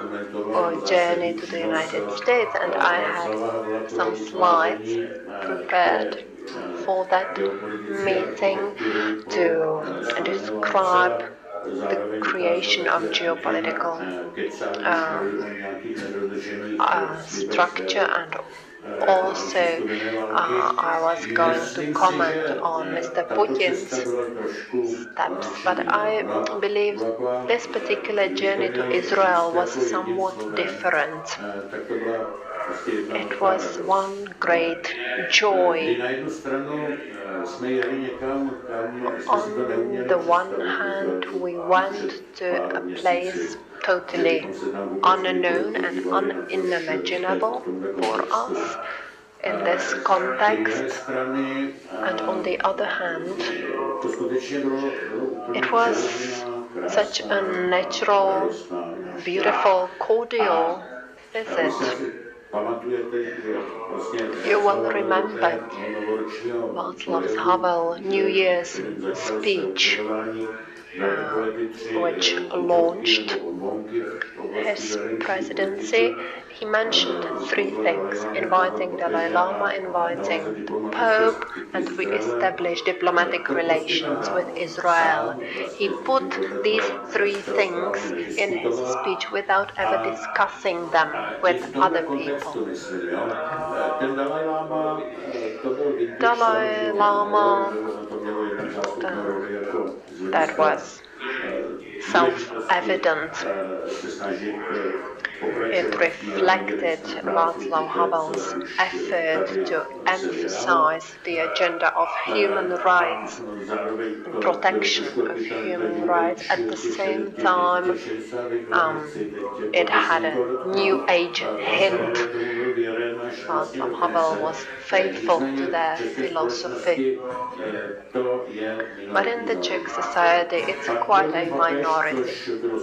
journey to the United States, and I had some slides prepared for that meeting to describe the creation of geopolitical structure, and also I was going to comment on Mr. Putin's steps, but I believe this particular journey to Israel was somewhat different. It was one great joy. On the one hand, we went to a place totally unknown and unimaginable for us in this context, and on the other hand, it was such a natural, beautiful, cordial visit. You will remember Václav Havel's New Year's speech which launched his presidency, he mentioned three things: inviting Dalai Lama, inviting the Pope, and re-establish diplomatic relations with Israel. He put these three things in his speech without ever discussing them with other people. Dalai Lama, that was self-evident. It reflected Václav Havel's effort to emphasize the agenda of human rights and protection of human rights. At the same time, it had a New Age hint. Václav Havel was faithful to their philosophy. But in the Czech society, it's quite a minority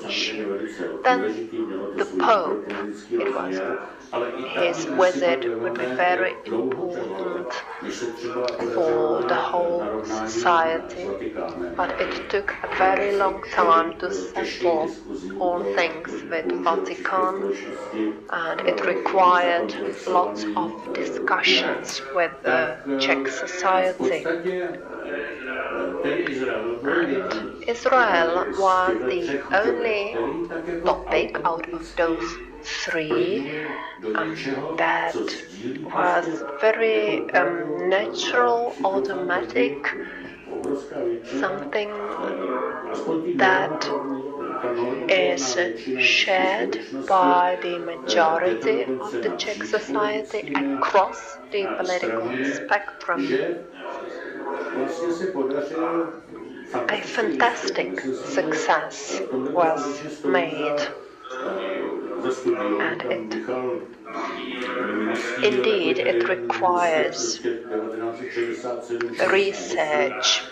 issue. Then the Pope, it was his visit would be very important for the whole society, but it took a very long time to settle all things with Vatican, and it required lots of discussions with the Czech society. And Israel was the only topic out of those three that was very natural, automatic, something that is shared by the majority of the Czech society across the political spectrum. A fantastic success was made, and indeed it requires research.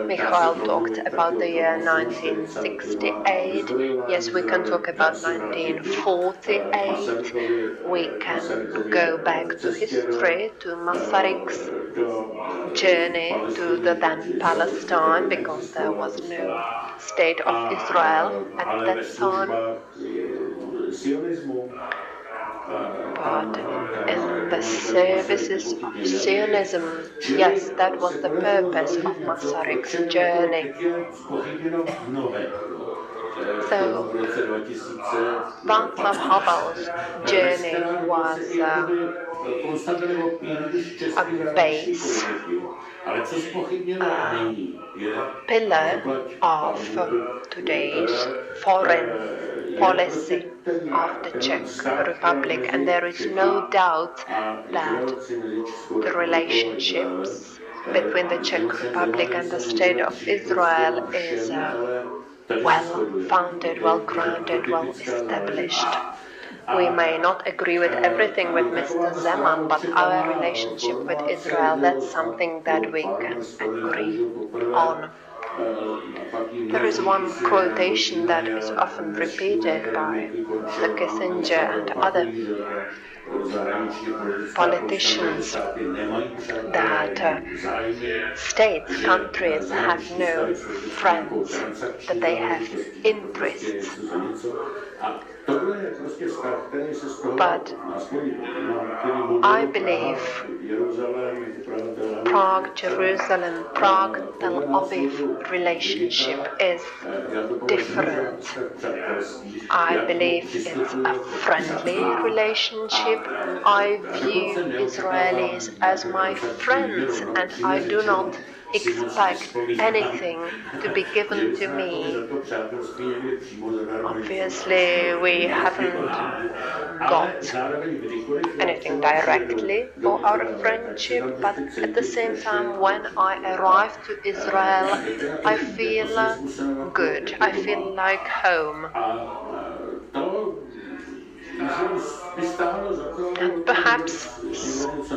Mikhail talked about the year 1968. Yes, we can talk about 1948. We can go back to history, to Masaryk's journey to the then Palestine, because there was no state of Israel at that time. But in the services of Zionism, yes, that was the purpose of Masaryk's journey. So, Václav Havel's journey was a base, pillar of today's foreign policy of the Czech Republic, and there is no doubt that the relationships between the Czech Republic and the State of Israel is well-founded, well-grounded, well-established. We may not agree with everything with Mr. Zeman, but our relationship with Israel, that's something that we can agree on. There is one quotation that is often repeated by Mr. Kissinger and other politicians, that states, countries have no friends, that they have interests. But I believe Prague-Jerusalem, Prague-Tel Aviv relationship is different. I believe it's a friendly relationship. I view Israelis as my friends, and I do not expect anything to be given to me. Obviously, we haven't got anything directly for our friendship, but at the same time, when I arrive to Israel, I feel good. I feel like home. And perhaps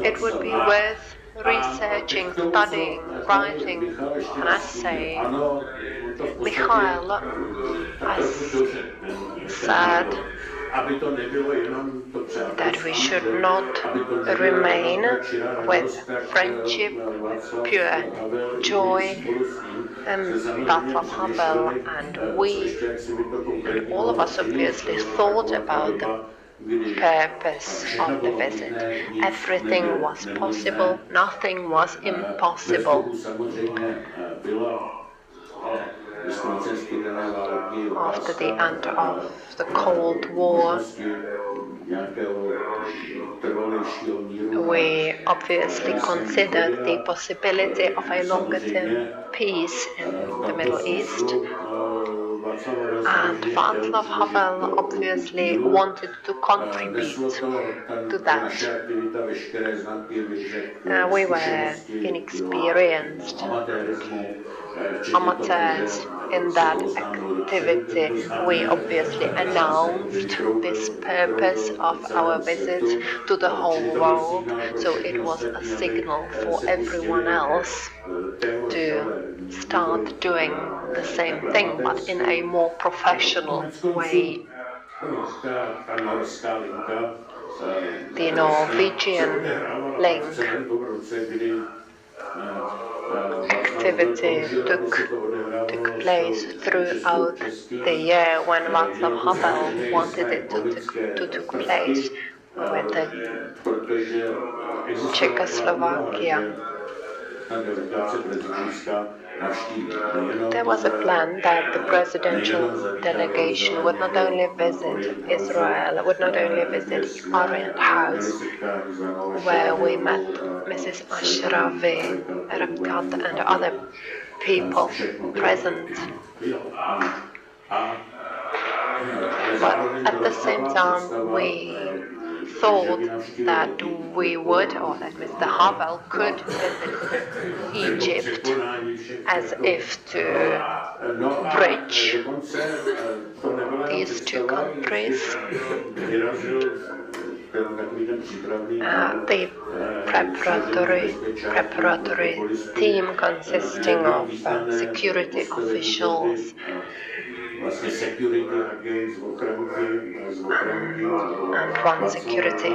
it would be worth researching, studying, writing an essay. Mikhail has said that we should not remain with friendship, with pure joy, Václav Havel, and all of us obviously thought about the purpose of the visit. Everything was possible, nothing was impossible. After the end of the Cold War, we obviously considered the possibility of a longer-term peace in the Middle East. And Václav Havel obviously wanted to contribute to that. We were inexperienced amateurs in that activity. We obviously announced this purpose of our visit to the whole world, so it was a signal for everyone else to start doing the same thing, but in a more professional way. The Norwegian link activity took place throughout the year when Václav Havel wanted it to take place with the Czechoslovakia. There was a plan that the presidential delegation would not only visit Israel, would not only visit the Orient House, where we met Mrs. Ashravi, Rakat, and other people present, but at the same time we thought that we would, or that Mr. Havel could visit Egypt as if to bridge these two countries. The preparatory team consisting of security officials and one security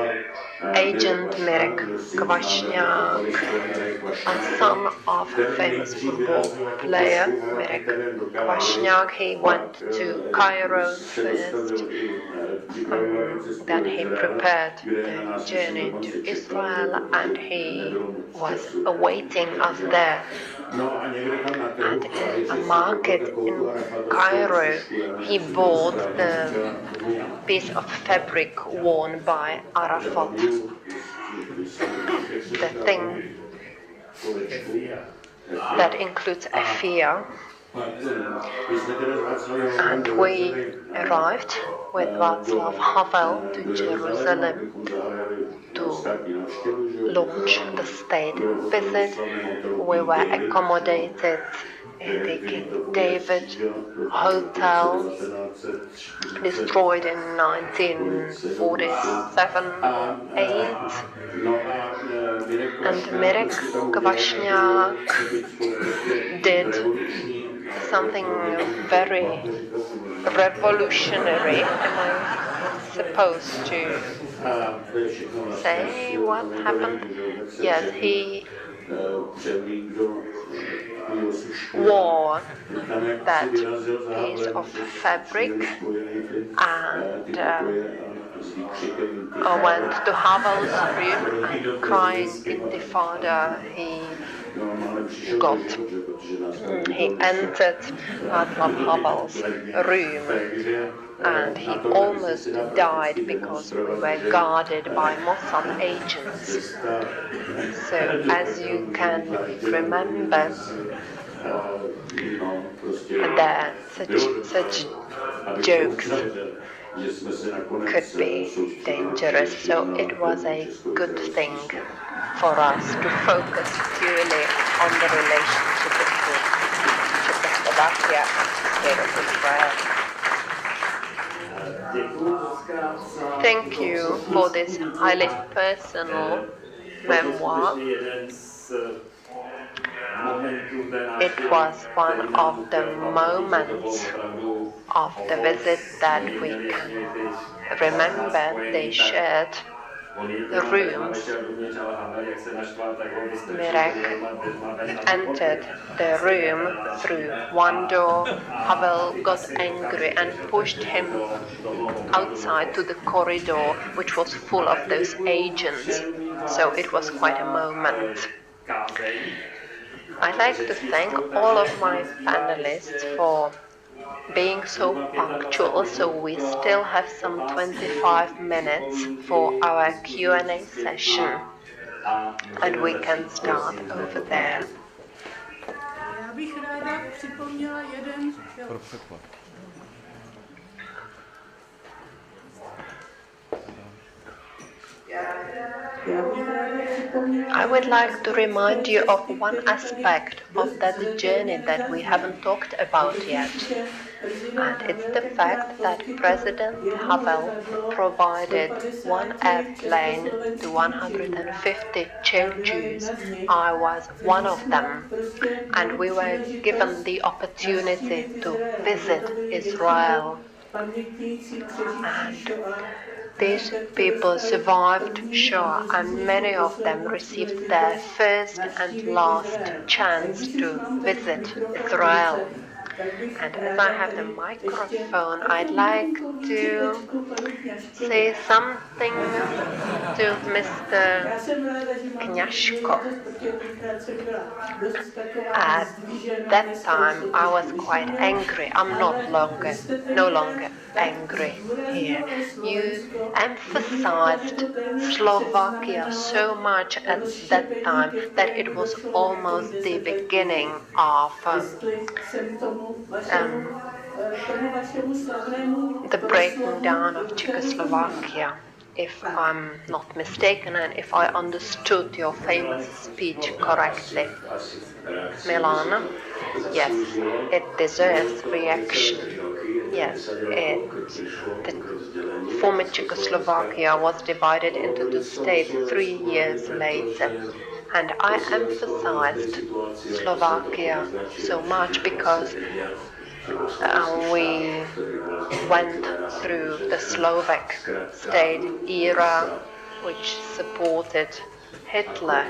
agent, Mirek Kvasniak, a son of a famous football player, Mirek Kvasniak. He went to Cairo first, then he prepared the journey to Israel, and he was awaiting us there. And in a market in Cairo, he bought a piece of fabric worn by Arafat. The thing that includes a fear. And we arrived with Václav Havel to Jerusalem to launch the state visit. We were accommodated in the King David Hotel, destroyed in 1947-8, and Mirek Kvasniak did something very revolutionary. Am I supposed to say what happened? Yes, he wore that piece of fabric and went to Havel's room and crying Intifada. He entered Václav Havel's room and he almost died because we were guarded by Mossad agents. So as you can remember, that such jokes could be dangerous, so it was a good thing for us to focus purely on the relationship between Czechoslovakia and the State of Israel. Thank you for this highly personal memoir. It was one of the moments of the visit that we can remember. They shared the rooms, Mirek entered the room through one door. Havel got angry and pushed him outside to the corridor, which was full of those agents. So it was quite a moment. I'd like to thank all of my panelists for being so punctual, so we still have some 25 minutes for our Q&A session, and we can start over there. Já bych ráda připomněla jeden... I would like to remind you of one aspect of that journey that we haven't talked about yet. And it's the fact that President Havel provided one airplane to 150 Czech Jews. I was one of them. And we were given the opportunity to visit Israel. And these people survived Shoah, and many of them received their first and last chance to visit Israel. And as I have the microphone, I'd like to say something to Mr. Kňažko. At that time, I was quite angry. I'm no longer angry here. You emphasized Slovakia so much at that time that it was almost the beginning of the breaking down of Czechoslovakia, if I'm not mistaken, and if I understood your famous speech correctly. Milan, yes, it deserves reaction. Yes, the former Czechoslovakia was divided into two states 3 years later. And I emphasized Slovakia so much because we went through the Slovak state era, which supported Hitler,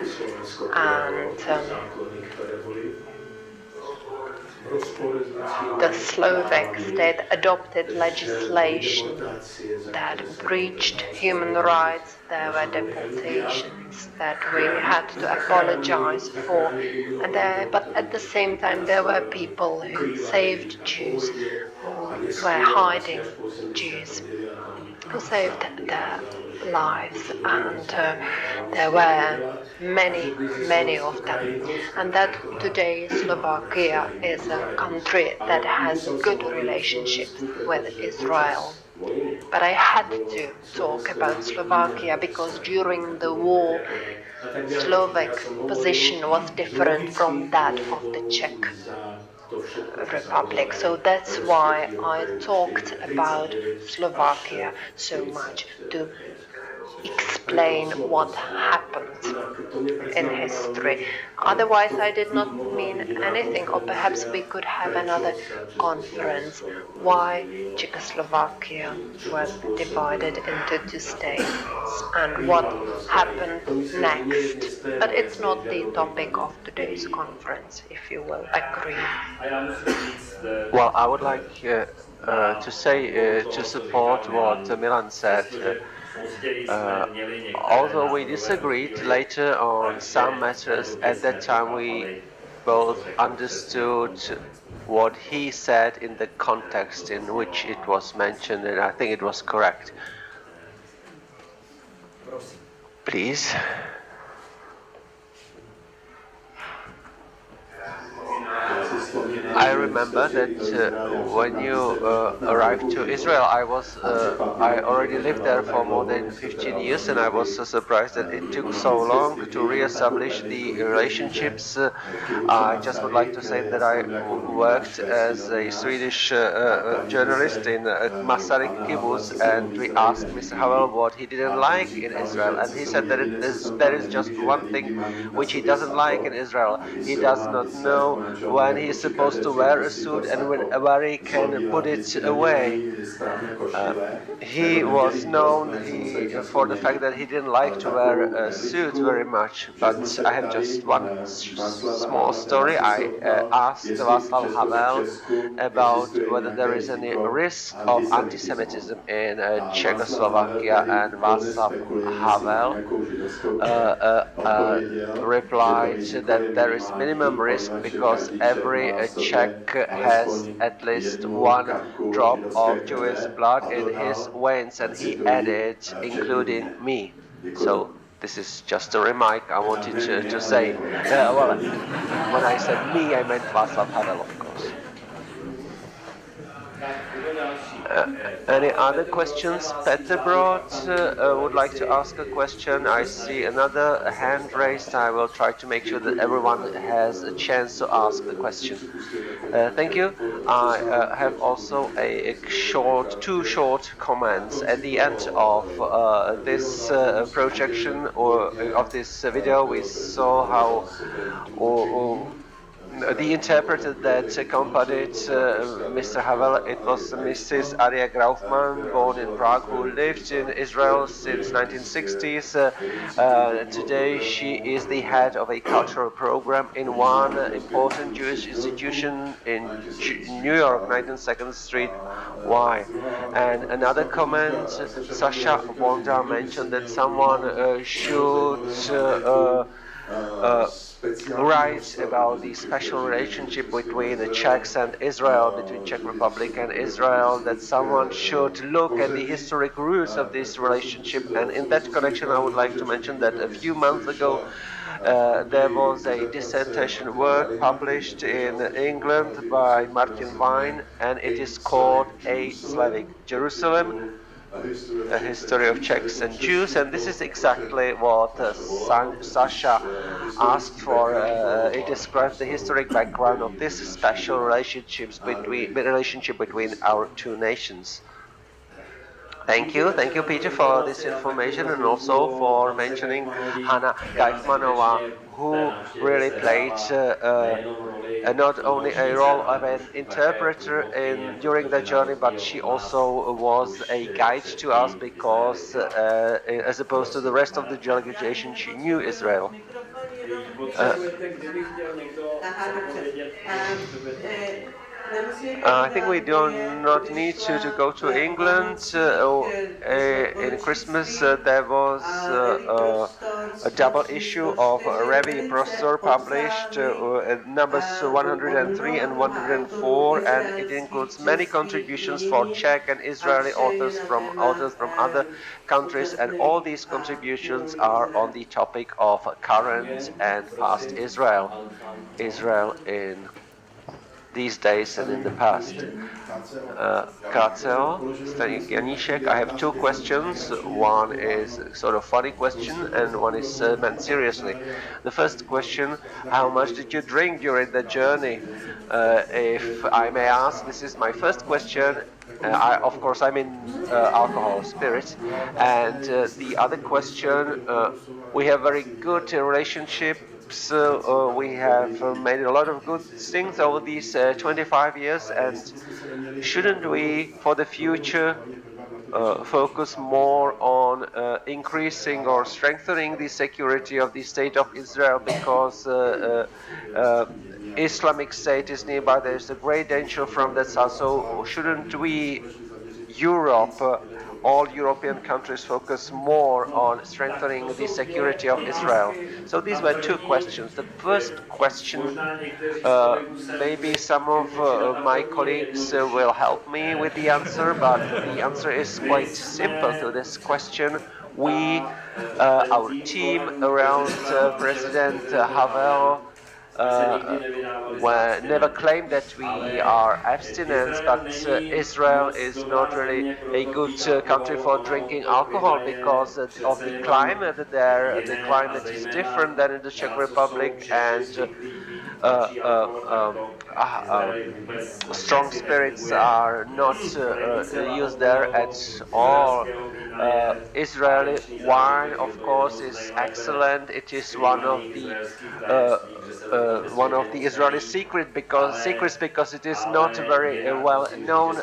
and the Slovak state adopted legislation that breached human rights. There were deportations that we had to apologize for, but at the same time there were people who saved Jews, who were hiding Jews, who saved their lives, and there were many of them. And that today Slovakia is a country that has good relationships with Israel. But I had to talk about Slovakia because during the war, Slovak position was different from that of the Czech Republic. So that's why I talked about Slovakia so much, to explain what happened in history. Otherwise, I did not mean anything, or perhaps we could have another conference why Czechoslovakia was divided into two states and what happened next. But it's not the topic of today's conference, if you will agree. Well, I would like to say, to support what Milan said. Although we disagreed later on some matters, at that time we both understood what he said in the context in which it was mentioned, and I think it was correct. Please. I remember that when you arrived to Israel, I already lived there for more than 15 years, and I was so surprised that it took so long to re-establish the relationships. I just would like to say that I worked as a Swedish journalist in Masaryk kibbutz, and we asked Mr. Havel what he didn't like in Israel, and he said that there is just one thing which he doesn't like in Israel. He does not know when he is supposed to wear a suit and where he can put it away. He was known for the fact that he didn't like to wear a suit very much, but I have just one small story. I asked Václav Havel about whether there is any risk of anti-Semitism in Czechoslovakia, and Václav Havel replied that there is minimum risk because every Czech has at least one drop of Jewish blood in his veins, and he added, including me. So this is just a remark I wanted to say. Well, when I said me, I meant Václav Havel, of course. Any other questions? Peter Brod would like to ask a question. I see another hand raised. I will try to make sure that everyone has a chance to ask the question. Thank you. I have also two short comments. At the end of this projection or of this video, we saw how the interpreter that accompanied Mr. Havel, it was Mrs. Aria Graufmann, born in Prague, who lived in Israel since 1960s. Today she is the head of a cultural program in one important Jewish institution in New York, 92nd Street. Why? And another comment, Sasha Wondar mentioned that someone should write about the special relationship between the Czechs and Israel, between Czech Republic and Israel, that someone should look at the historic roots of this relationship. And in that connection, I would like to mention that a few months ago, there was a dissertation work published in England by Martin Wein, and it is called A Slavic Jerusalem, a history of Czechs and Jews, and this is exactly what Sasha asked for. It describes the historic background of this special relationship between our two nations. Thank you, Peter, for this information, and also for mentioning Hanna Geifmanova, who really played not only a role of an interpreter during the journey, but she also was a guide to us because, as opposed to the rest of the delegation, she knew Israel. I think we do not need to go to England. In Christmas there was a double issue of Revi Prostor published, numbers 103 and 104, and it includes many contributions for Czech and Israeli authors from other countries, and all these contributions are on the topic of current and past Israel in these days and in the past. Kacel, Stanik Janishek, I have two questions. One is sort of funny question and one is meant seriously. The first question, how much did you drink during the journey? If I may ask, this is my first question. Of course, I mean alcohol, spirit. And the other question, we have very good relationship. So we have made a lot of good things over these 25 years, and shouldn't we, for the future, focus more on increasing or strengthening the security of the State of Israel, because Islamic State is nearby, there's a great danger from that side. So shouldn't we, Europe, all European countries, focus more on strengthening the security of Israel? So these were two questions. The first question, maybe some of my colleagues will help me with the answer, but the answer is quite simple to this question. We, our team around President Havel, never claimed that we are abstinent, but Israel is not really a good country for drinking alcohol because of the climate there. The climate is different than in the Czech Republic, and strong spirits are not used there at all. Israeli wine, of course, is excellent. It is one of the one of the Israeli secrets because it is not very well known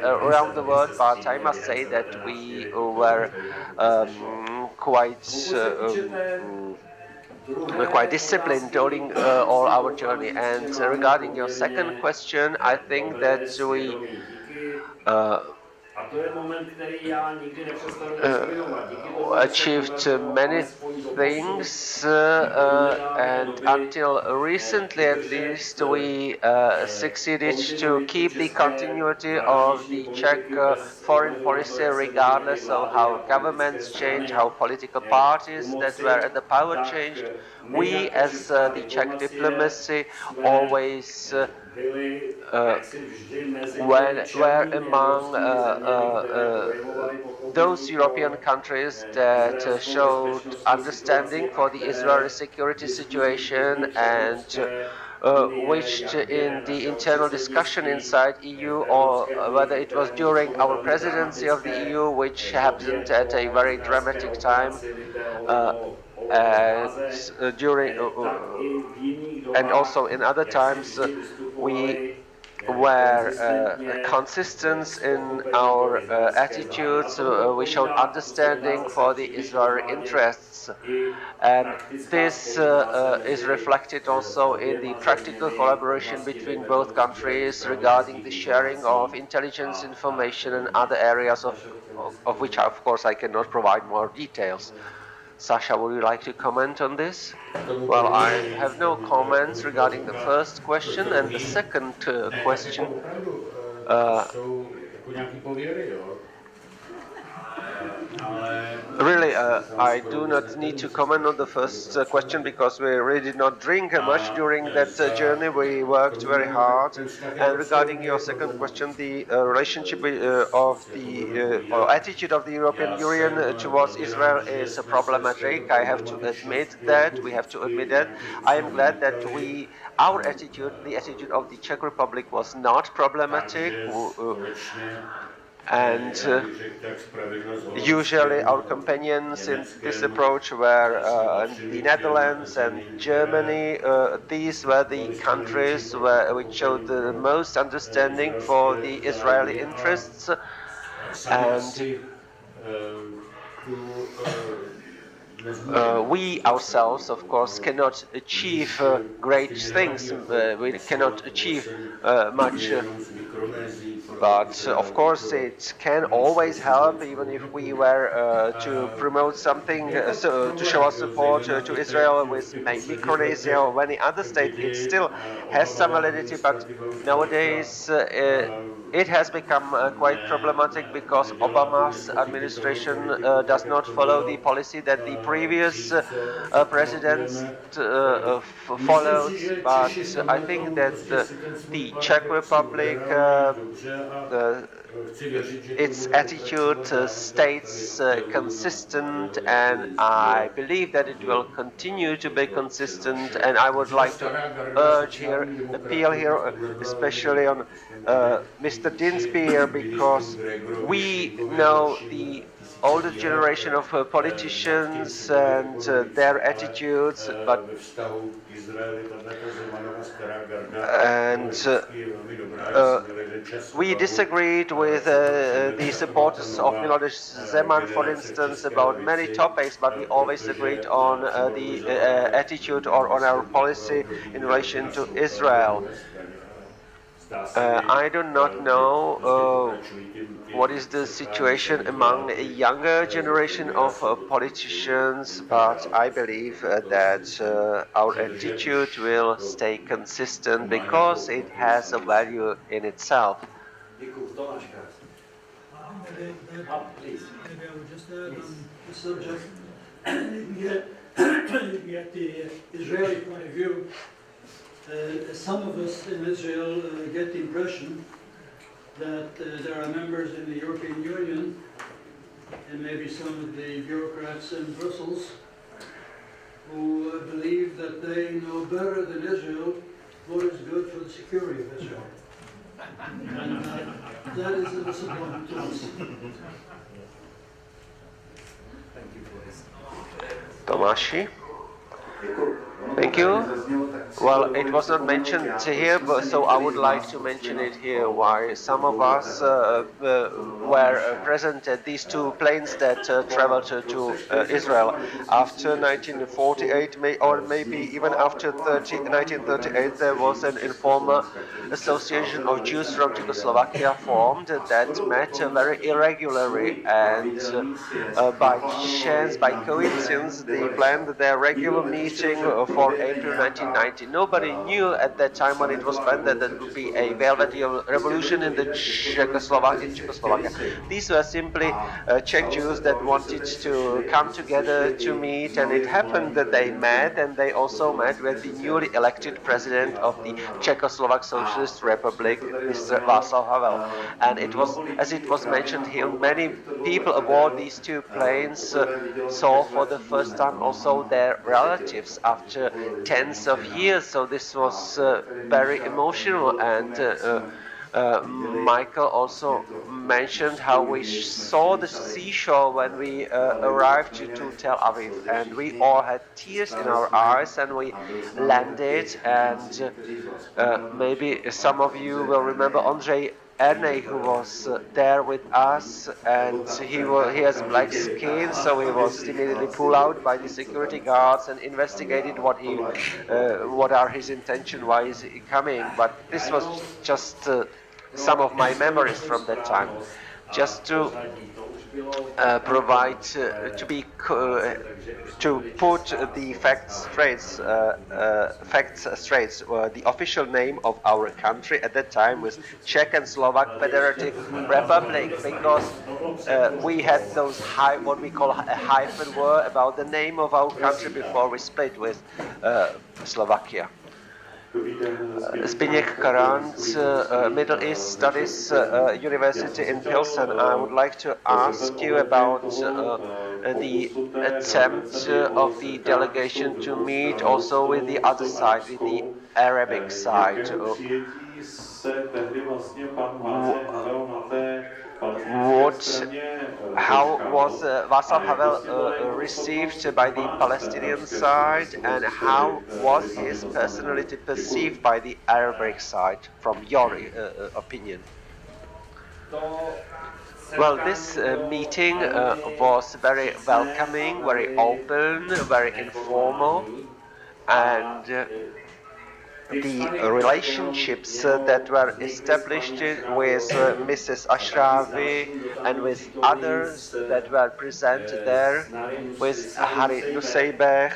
around the world. But I must say that we were quite disciplined during all our journey. And regarding your second question, I think that we achieved many things, and until recently at least we succeeded to keep the continuity of the Czech foreign policy regardless of how governments change, how political parties that were at the power changed. We as the Czech diplomacy always were among those European countries that showed understanding for the Israeli security situation and wished in the internal discussion inside EU, or whether it was during our presidency of the EU, which happened at a very dramatic time, and also in other times, we were consistent in our attitudes. We showed understanding for the Israeli interests, and this is reflected also in the practical collaboration between both countries regarding the sharing of intelligence information and other areas of which, of course, I cannot provide more details. Sasha, would you like to comment on this? Well, I have no comments regarding the first question and the second question. Really, I do not need to comment on the first question because we really did not drink much during that journey. We worked very hard. And regarding your second question, the relationship of the or attitude of the European Union towards Israel is problematic. I have to admit that. We have to admit that. I am glad that our attitude, the attitude of the Czech Republic, was not problematic. And usually our companions in this approach were the Netherlands and Germany. These were the countries which showed the most understanding for the Israeli interests. And we ourselves, of course, cannot achieve great things. We cannot achieve much. But of course, it can always help, even if we were to promote something, to show our support to Israel with Micronesia or any other state. It still has some validity, but nowadays it has become quite problematic because Obama's administration does not follow the policy that the previous presidents followed. But I think that the Czech Republic, its attitude stays consistent, and I believe that it will continue to be consistent. And I would like to appeal here, especially on Mr. Dinsby here, because we know the older generation of politicians and their attitudes, we disagreed with the supporters of Miloš Zeman, for instance, about many topics, but we always agreed on the attitude or on our policy in relation to Israel. I do not know what is the situation among a younger generation of politicians, but I believe that our attitude will stay consistent because it has a value in itself. Maybe I would just add on the subject, yet the Israeli point of view. Some of us in Israel get the impression that there are members in the European Union and maybe some of the bureaucrats in Brussels who believe that they know better than Israel what is good for the security of Israel. And that is a disappointment to us. Tomáši? Thank you. Well, it was not mentioned here, but so I would like to mention it here. Why some of us were present at these two planes that traveled to Israel after 1948, or maybe even after 1938. There was an informal association of Jews from Czechoslovakia formed that met very irregularly, and by chance, by coincidence, they planned their regular meeting for April 1990. Nobody knew at that time when it was planned that there would be a velvet revolution in the Czechoslovakia. These were simply Czech Jews that wanted to come together to meet, and it happened that they met, and they also met with the newly elected president of the Czechoslovak Socialist Republic, Mr. Václav Havel. And it was, as it was mentioned here, many people aboard these two planes saw for the first time also their relatives after tens of years. So this was very emotional, and Michael also mentioned how we saw the seashore when we arrived to Tel Aviv, and we all had tears in our eyes, and we landed, and maybe some of you will remember Andrei Erney, who was there with us, and he has black skin, so he was immediately pulled out by the security guards and investigated what are his intentions, why is he coming. But this was just some of my memories from that time, just to provide to put the facts straight. The official name of our country at that time was Czech and Slovak Federative Republic, because we had those what we call a hyphen word about the name of our country before we split with Slovakia. Zbigněk Karant, Middle East Studies University in Pilsen. I would like to ask you about the attempt of the delegation to meet also with the other side, with the Arabic side. How was Václav Havel received by the Palestinian side, and how was his personality perceived by the Arabic side, from your opinion? Well, this meeting was very welcoming, very open, very informal, and the relationships that were established with Mrs. Ashrawi and with others that were present there, with Hari Nuseibeh,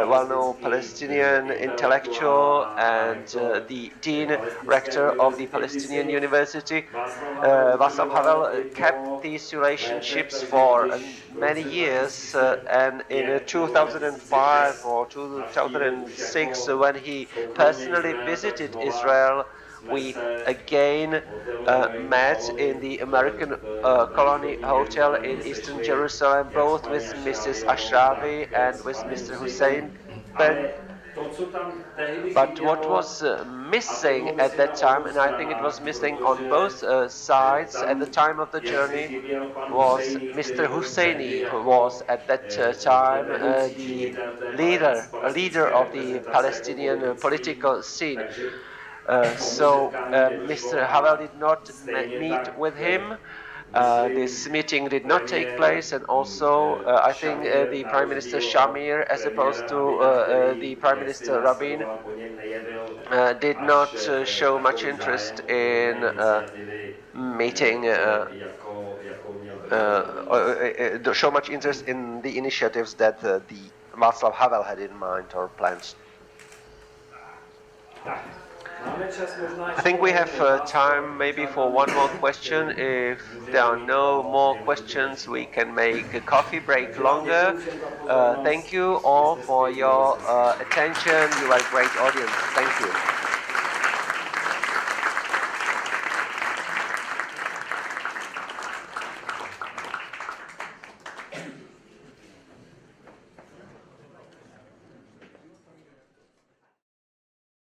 well-known Palestinian intellectual, and the Dean Rector of the Palestinian University. Václav Havel kept these relationships for many years, and in 2005 or 2006, when he personally visited Israel, we again met in the American Colony Hotel in Eastern Jerusalem, both with Mrs. Ashrawi and with Mr. Hussein Ben. But what was missing at that time, and I think it was missing on both sides at the time of the journey, was Mr. Husseini, who was at that time the leader of the Palestinian political scene. So Mr. Havel did not meet with him. This meeting did not take place, and also I think the Prime Minister Shamir, as opposed to the Prime Minister Rabin, did not show much interest in meeting, show much interest in the initiatives that the Václav Havel had in mind or planned. I think we have time maybe for one more question. If there are no more questions, we can make a coffee break longer. Thank you all for your attention. You are a great audience. Thank you.